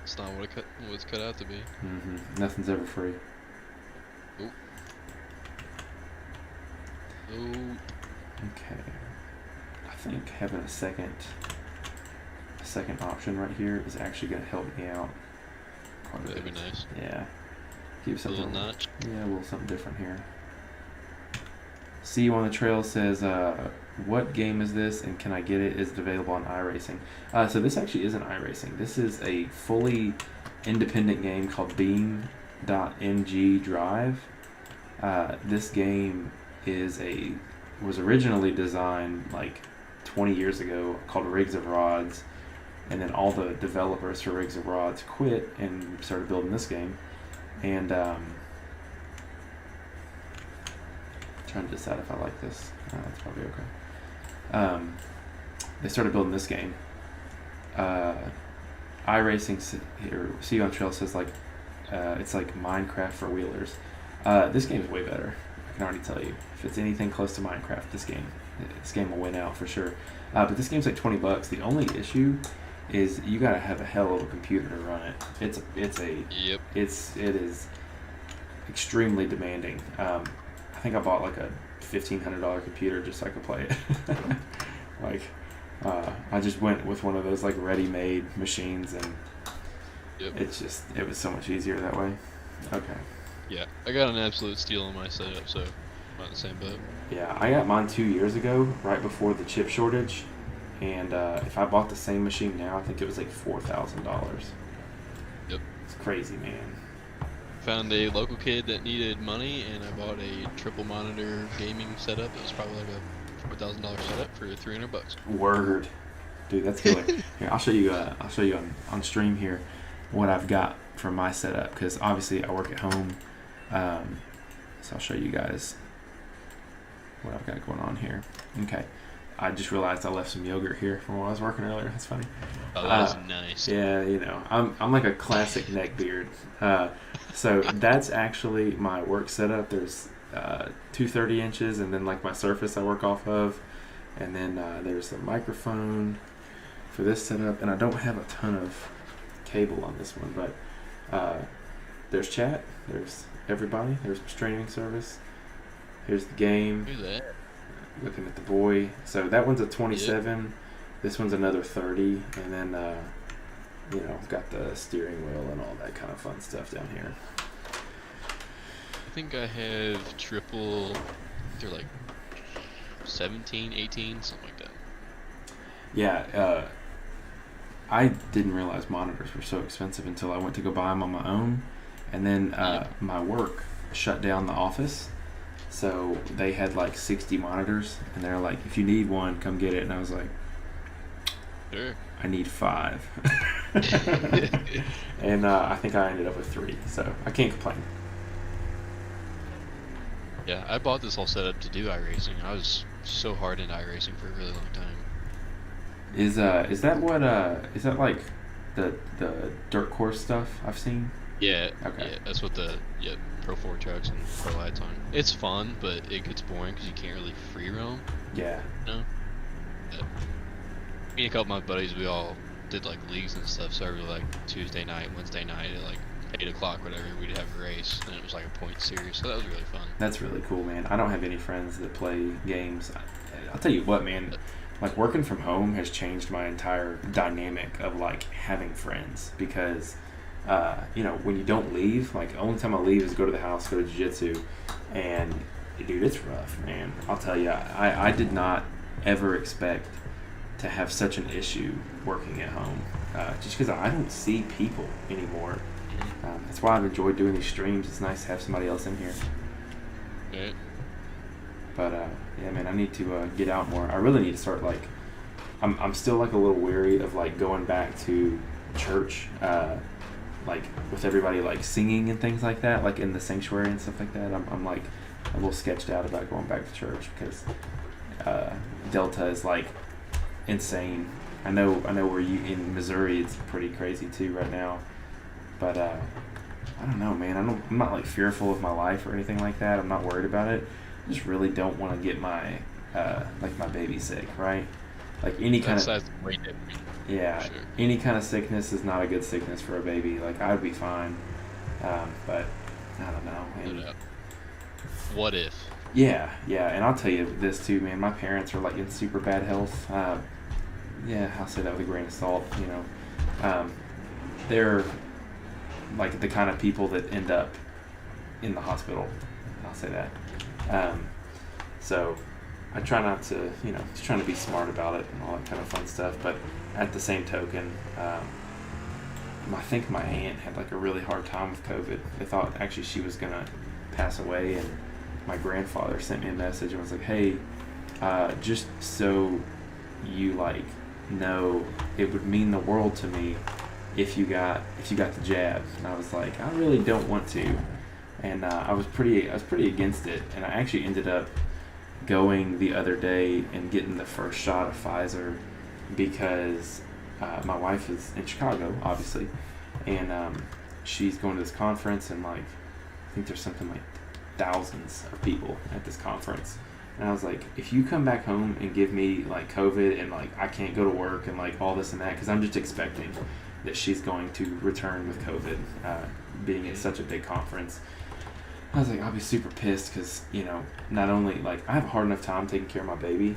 It's not what it's cut out to be. Nothing's ever free. Nope. Okay. I think having a second option right here is actually going to help me out quite a That'd bit. be nice. Yeah. Keep A something. little notch. Yeah, a little something different here. See you on the trail says, what game is this and can I get it? Is it available on iRacing? So this actually isn't iRacing. This is a fully independent game called Beam.ng Drive. This game was originally designed like 20 years ago, called Rigs of Rods, and then all the developers for Rigs of Rods quit and started building this game. And trying to decide if I like this. That's probably okay. They started building this game. iRacing here, See You on Trail says like it's like Minecraft for wheelers. This game is way better. I can already tell you. If it's anything close to Minecraft, this game will win out for sure. But this game's like $20. The only issue is you gotta have a hell of a computer to run it. Yep. It is extremely demanding. I think I bought like a $1,500 computer just so I could play it. Like, I just went with one of those like ready-made machines, and Yep. it was so much easier that way. Okay. Yeah, I got an absolute steal on my setup, so I'm not in the same boat. Yeah, I got mine 2 years ago, right before the chip shortage, and if I bought the same machine now, I think it was like $4,000. Yep. It's crazy, man. Found a local kid that needed money, and I bought a triple monitor gaming setup. It was probably like a $4,000 setup for $300. Word, dude, that's killer. Here, I'll show you on stream here what I've got from my setup, because obviously I work at home, so I'll show you guys what I've got going on here. Okay, I just realized I left some yogurt here from when I was working earlier. That's funny. Oh, that was nice. Yeah, you know, I'm like a classic neckbeard. So that's actually my work setup. There's 230 inches, and then like my surface I work off of, and then there's the microphone for this setup, and I don't have a ton of cable on this one, but there's chat, there's everybody, there's streaming service, here's the game, Look at that. looking at the boy. So that one's a 27, this one's another 30, and then you know, got the steering wheel and all that kind of fun stuff down here. I think I have triple, they're like 17, 18, something like that. Yeah, I didn't realize monitors were so expensive until I went to go buy them on my own, and then my work shut down the office, so they had like 60 monitors, and they're like, if you need one, come get it. And I was like, Sure. I need 5. And I think I ended up with 3, so I can't complain. Yeah, I bought this whole setup to do iRacing. I was so hard into iRacing for a really long time. Is that what is that like the dirt course stuff I've seen? Yeah, Okay. yeah, that's what the Pro 4 trucks and Pro Lights on. It's fun, but it gets boring because you can't really free roam. Yeah. You know? Me and a couple of my buddies, we all did like leagues and stuff. So every like Tuesday night, Wednesday night at like 8 o'clock, whatever, we'd have a race, and it was like a point series. So that was really fun. That's really cool, man. I don't have any friends that play games. I'll tell you what, man. Like working from home has changed my entire dynamic of like having friends because, when you don't leave, like the only time I leave is go to the house, go to jiu-jitsu, and dude, it's rough, man. I'll tell you, I did not ever expect to have such an issue working at home, just because I don't see people anymore. That's why I've enjoyed doing these streams. It's nice to have somebody else in here. Yeah. But yeah, man, I need to get out more. I really need to start like, I'm still like a little weary of like going back to church, like with everybody like singing and things like that, like in the sanctuary and stuff like that. I'm like a little sketched out about going back to church because Delta is like insane. I know where you in Missouri, it's pretty crazy too right now. But I don't know, man. I'm not like fearful of my life or anything like that. I'm not worried about it. I just really don't want to get my my baby sick, right? Like any kind of yeah, sure. Any kind of sickness is not a good sickness for a baby. Like I'd be fine, but I don't know. And, what if? Yeah, and I'll tell you this too, man. My parents are like in super bad health. Yeah, I'll say that with a grain of salt. They're like the kind of people that end up in the hospital. I'll say that. So I try not to, just trying to be smart about it and all that kind of fun stuff. But at the same token, I think my aunt had like a really hard time with COVID. They thought actually she was gonna pass away, and my grandfather sent me a message and was like, "Hey, just so you like know, it would mean the world to me if you got the jab." And I was like, I really don't want to, and I was pretty against it, and I actually ended up going the other day and getting the first shot of Pfizer because my wife is in Chicago, obviously, and she's going to this conference, and like I think there's something like thousands of people at this conference. And I was like, if you come back home and give me like COVID and like I can't go to work and like all this and that, because I'm just expecting that she's going to return with COVID, being at such a big conference. I was like, I'll be super pissed because, not only like I have a hard enough time taking care of my baby,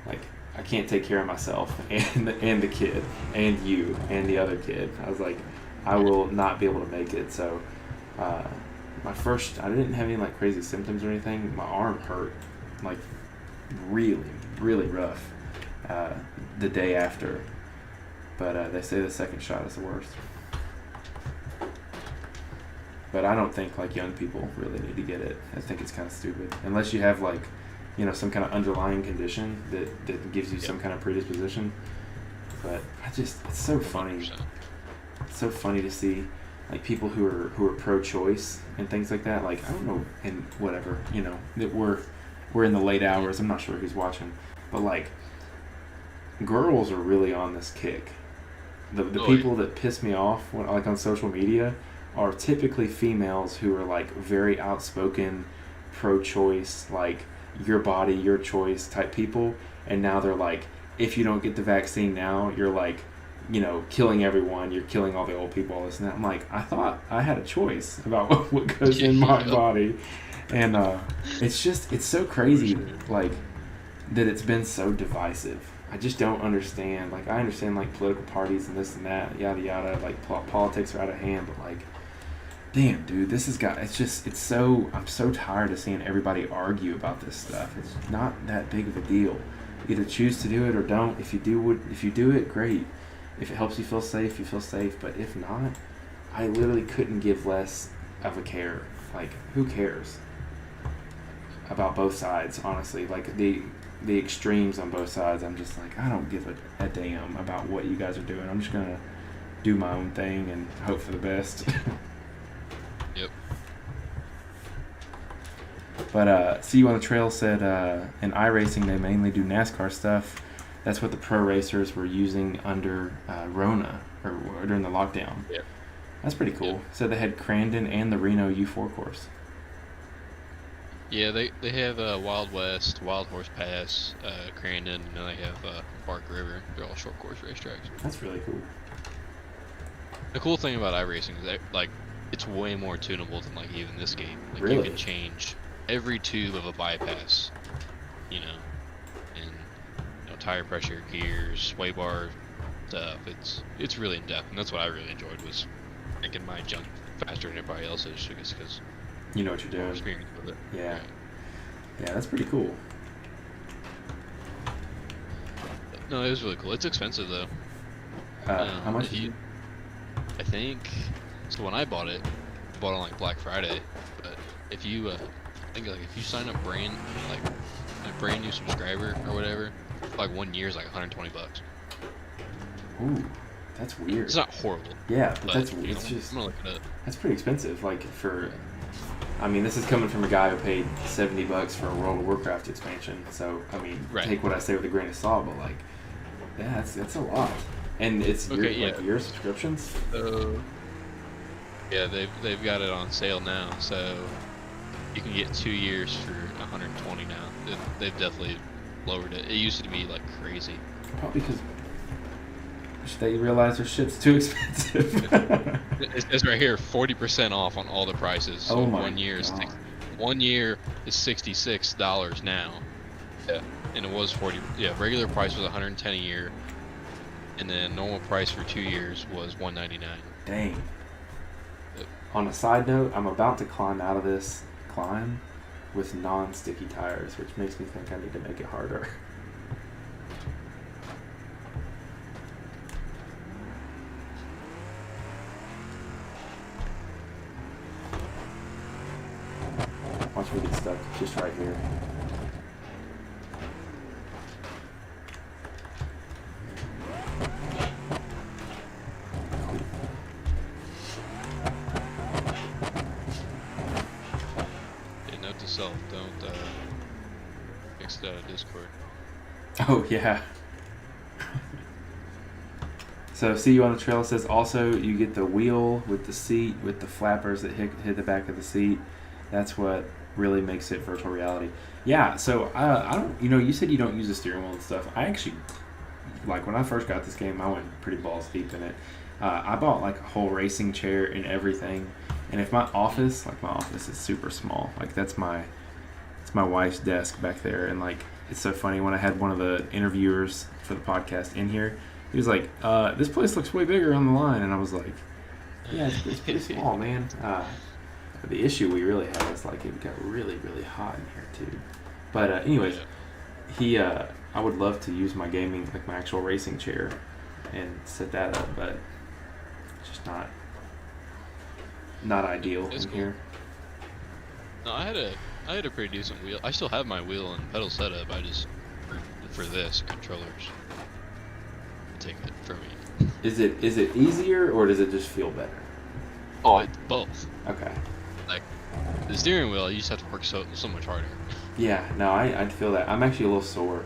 like I can't take care of myself and the kid and you and the other kid. I was like, I will not be able to make it. So I didn't have any like crazy symptoms or anything. My arm hurt like really, really rough the day after. But they say the second shot is the worst. But I don't think like young people really need to get it. I think it's kind of stupid. Unless you have like, some kind of underlying condition that gives you some kind of predisposition. But it's so funny. 100%. It's so funny to see like people who are pro-choice and things like that. Like I don't know, and whatever, that we're in the late hours. I'm not sure who's watching, but like girls are really on this kick. The people that piss me off like on social media are typically females who are like very outspoken, pro-choice, like your body, your choice type people. And now they're like, if you don't get the vaccine now, you're like, killing everyone. You're killing all the old people, all this and that. I'm like, I thought I had a choice about what goes in my body. And it's so crazy, like, that it's been so divisive. I just don't understand. Like, I understand, like, political parties and this and that, yada, yada. Like, politics are out of hand, but, like, damn, dude, I'm so tired of seeing everybody argue about this stuff. It's not that big of a deal. Either choose to do it or don't. If you do it, great. If it helps you feel safe, you feel safe. But if not, I literally couldn't give less of a care. Like, who cares about both sides, honestly? Like, the extremes on both sides, I'm just like, I don't give a damn about what you guys are doing. I'm just going to do my own thing and hope for the best. Yep. But See You on the Trail said in iRacing they mainly do NASCAR stuff. That's what the pro racers were using under Rona or during the lockdown. Yeah. That's pretty cool. Yep. So they had Crandon and the Reno U4 course. Yeah, they have Wild West, Wild Horse Pass, Crandon, and then they have Bark River. They're all short course racetracks. That's really cool. The cool thing about iRacing is that, like, it's way more tunable than like even this game. Like you Really? can change every tube of a bypass, you know, and tire pressure, gears, sway bar stuff. It's really in depth, and that's what I really enjoyed was making my junk faster than everybody else's, I guess, because You know what you're more doing. experience with it. Yeah. Right. Yeah, that's pretty cool. No, it was really cool. It's expensive though. How much If is you, it? I think so. When I bought it, I bought it on like Black Friday. But if you, I think like if you sign up like a brand new subscriber or whatever, like 1 year is like $120. Ooh, that's weird. It's not horrible, Yeah, but but that's you know, it's just I'm gonna look it up. that's pretty expensive. Like for, I mean, this is coming from a guy who paid $70 for a World of Warcraft expansion. So I mean, Right. take what I say with a grain of salt, but like, yeah, that's a lot. And it's Okay, like your subscriptions. So yeah, they've got it on sale now, so you can get 2 years for 120 now. They've definitely lowered it. It used to be like crazy. Probably because they realize their shit's too expensive. It's right here, 40% off on all the prices. So Oh my 1 year is God. 1 year is $66 now. Yeah, and it was 40. Yeah, regular price was 110 a year, and then normal price for 2 years was 199. Dang. Yep. On a side note, I'm about to climb out of this climb with non-sticky tires, which makes me think I need to make it harder. Watch me get stuck just right here. Yeah, note to self: don't exit out of Discord. Oh yeah. So see you on the trail says also you get the wheel with the seat with the flappers that hit the back of the seat. That's what really makes it virtual reality. Yeah. So I don't. You said you don't use the steering wheel and stuff. I actually like when I first got this game. I went pretty balls deep in it. I bought like a whole racing chair and everything. And if my office is super small. Like it's my wife's desk back there, and like it's so funny when I had one of the interviewers for the podcast in here. He was like, "This place looks way bigger on the line," and I was like, "Yeah, it's pretty small, man." The issue we really had is like it got really, really hot in here too. But anyways, I would love to use my gaming, like my actual racing chair, and set that up, but it's just not ideal It's in cool. here. No, I had a pretty decent wheel. I still have my wheel and pedal setup. I just for this controllers. Take it from me. Is it easier or does it just feel better? Oh, both. Okay. Like the steering wheel, you just have to work so much harder. Yeah, no, I feel that. I'm actually a little sore.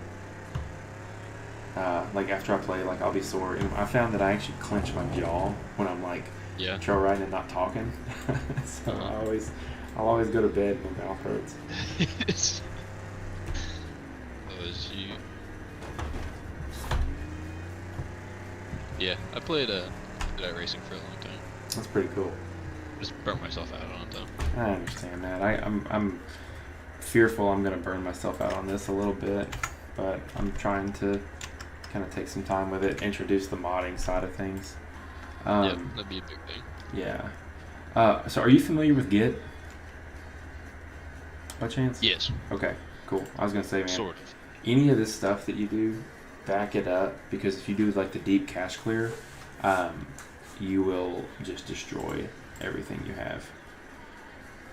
Like after I play, like I'll be sore. And I found that I actually clench my jaw when I'm like Yeah. trail riding and not talking. So I'll always go to bed when my mouth hurts. It's- was you? Yeah, I played racing for a long time. That's pretty cool. Just burnt myself out on it though. I understand that. I'm fearful I'm gonna burn myself out on this a little bit, but I'm trying to kind of take some time with it, introduce the modding side of things. Yep, that'd be a big thing. Yeah. So are you familiar with Git? By chance? Yes, Okay, cool. I was gonna say, man, sort of. any of this stuff that you do, back it up, because if you do like the deep cache clear, you will just destroy everything you have.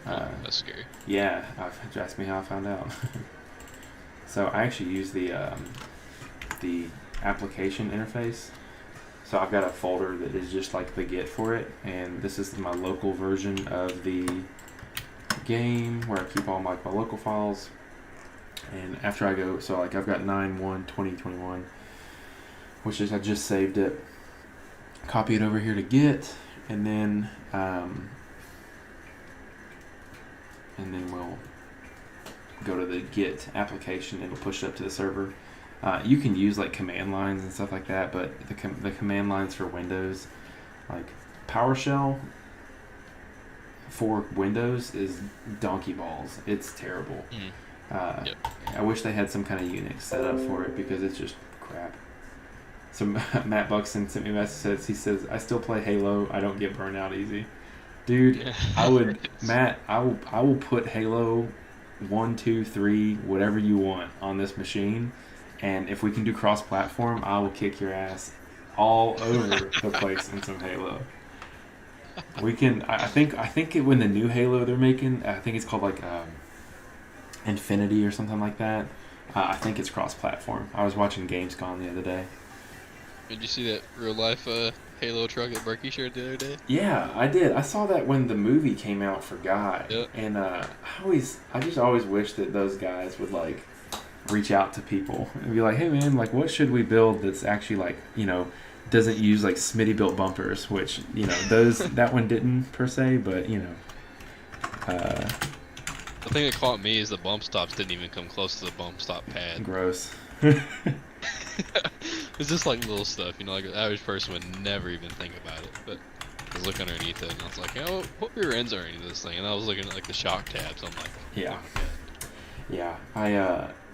That's scary. Yeah, ask me how I found out. So I actually use the application interface. So I've got a folder that is just like the Git for it, and this is my local version of the game where I keep all my local files. And after I go, so like I've got 9/1/2021, which is I just saved it, copy it over here to Git, and then we'll go to the Git application, it'll push it up to the server. You can use like command lines and stuff like that, but the command lines for Windows, like PowerShell for Windows, is donkey balls. It's terrible. Yep. I wish they had some kind of Unix set up for it because it's just crap. So Matt Buxton sent me a message. He says, "I still play Halo. I don't get burned out easy." Dude, I would, Matt. I will put Halo 1, 2, 3, whatever you want on this machine, and if we can do cross-platform, I will kick your ass all over the place in some Halo. We can. I think when the new Halo they're making, I think it's called like Infinity or something like that. I think it's cross-platform. I was watching Gamescom the other day. Did you see that real life Halo truck that Berkey shared the other day? Yeah, I did. I saw that when the movie came out for Guy, Yep. and I just always wish that those guys would like reach out to people and be like, "Hey man, like what should we build that's actually like doesn't use like Smitty built bumpers," which those that one didn't per se, but The thing that caught me is the bump stops didn't even come close to the bump stop pad. gross. It's just like little stuff, like an average person would never even think about it. But I was looking underneath it and I was like, what rear ends are into this thing? And I was looking at like the shock tabs. I'm like, Yeah. Yeah,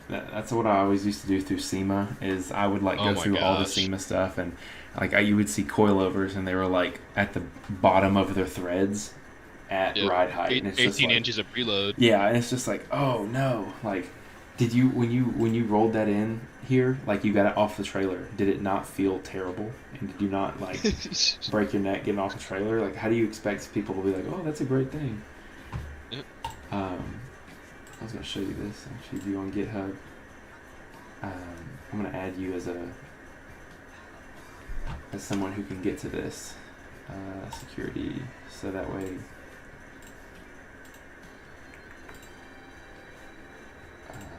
that's what I always used to do through SEMA. Is I would like go through all the SEMA stuff, and like you would see coilovers, and they were like at the bottom of their threads at ride height, and it's 18 just like, inches of preload. Yeah, and it's just like, oh no, like, did you when you rolled that in here, like you got it off the trailer, did it not feel terrible? And did you not like break your neck getting off the trailer? Like, how do you expect people to be like, oh, that's a great thing? Yep. I was gonna show you this actually. If you on GitHub, I'm gonna add you as someone who can get to this security, so that way.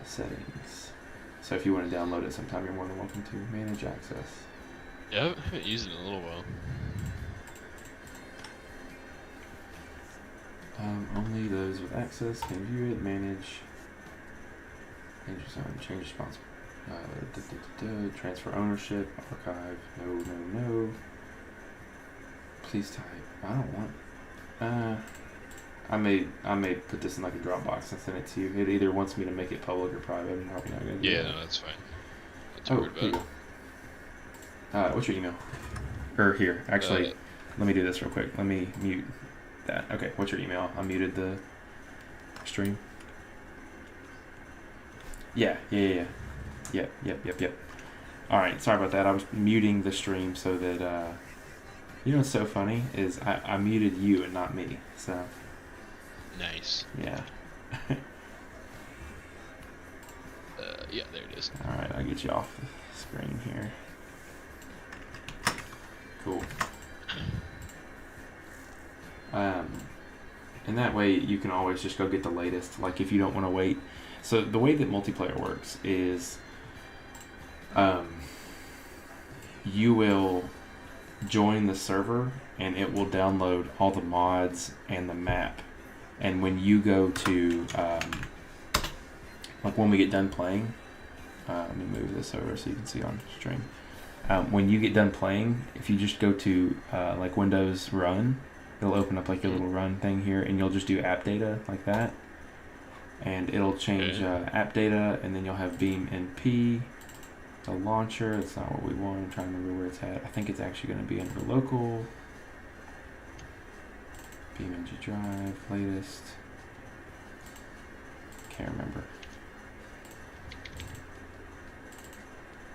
Settings. So if you want to download it sometime, you're more than welcome to. Manage access. Yeah, I haven't used it in a little while. Only those with access can view it. Manage zone. Change response. Transfer ownership. Archive. No. Please type. I don't want. I may put this in like a Dropbox and send it to you. It either wants me to make it public or private. I'm probably not gonna do that. No, that's fine. That's Oh, weird here you about go. What's your email? Or here, actually, let me do this real quick. Let me mute that. Okay, what's your email? I muted the stream. Yeah. Yep. All right, sorry about that. I was muting the stream so that what's so funny is I muted you and not me. So. Nice. Yeah. Yeah, there it is. All right, I'll get you off the screen here. Cool. And that way you can always just go get the latest. Like if you don't want to wait. So the way that multiplayer works is, you will join the server and it will download all the mods and the map. And when you go to, like when we get done playing, let me move this over so you can see on stream. When you get done playing, if you just go to like Windows Run, it'll open up like your little run thing here, and you'll just do app data like that. And it'll change app data, and then you'll have Beam NP, the launcher. That's not what we want. I'm trying to remember where it's at. I think it's actually going to be under local. BeamNG Drive, latest. Can't remember.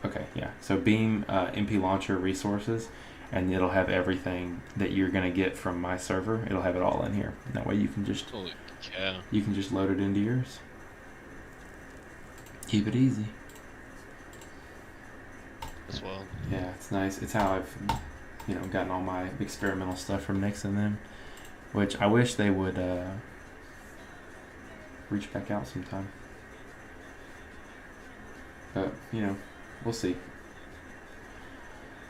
Okay, yeah. So Beam MP Launcher resources, and it'll have everything that you're gonna get from my server. It'll have it all in here. And that way you can just Holy cow. You can just load it into yours. Keep it easy. As well. Yeah, it's nice. It's how I've gotten all my experimental stuff from Nix and them. Which I wish they would reach back out sometime. But, we'll see.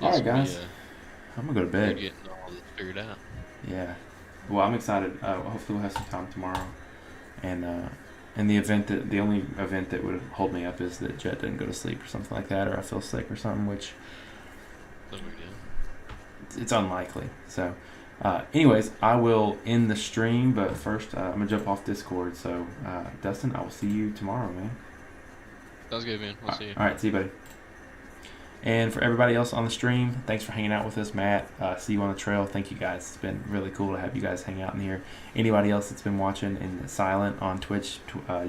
Alright, guys. I'm going to go to bed. Getting all this figured out. Yeah. Well, I'm excited. Hopefully we'll have some time tomorrow. And And the only event that would hold me up is that Jet didn't go to sleep or something like that, or I feel sick or something, which No big deal. it's unlikely. So, anyways, I will end the stream, but first I'm gonna jump off Discord. So, Dustin, I will see you tomorrow, man. Sounds good, man. I'll see you. All right, see you, buddy. And for everybody else on the stream, thanks for hanging out with us, Matt. See you on the trail. Thank you guys. It's been really cool to have you guys hang out in here. Anybody else that's been watching in silent on Twitch,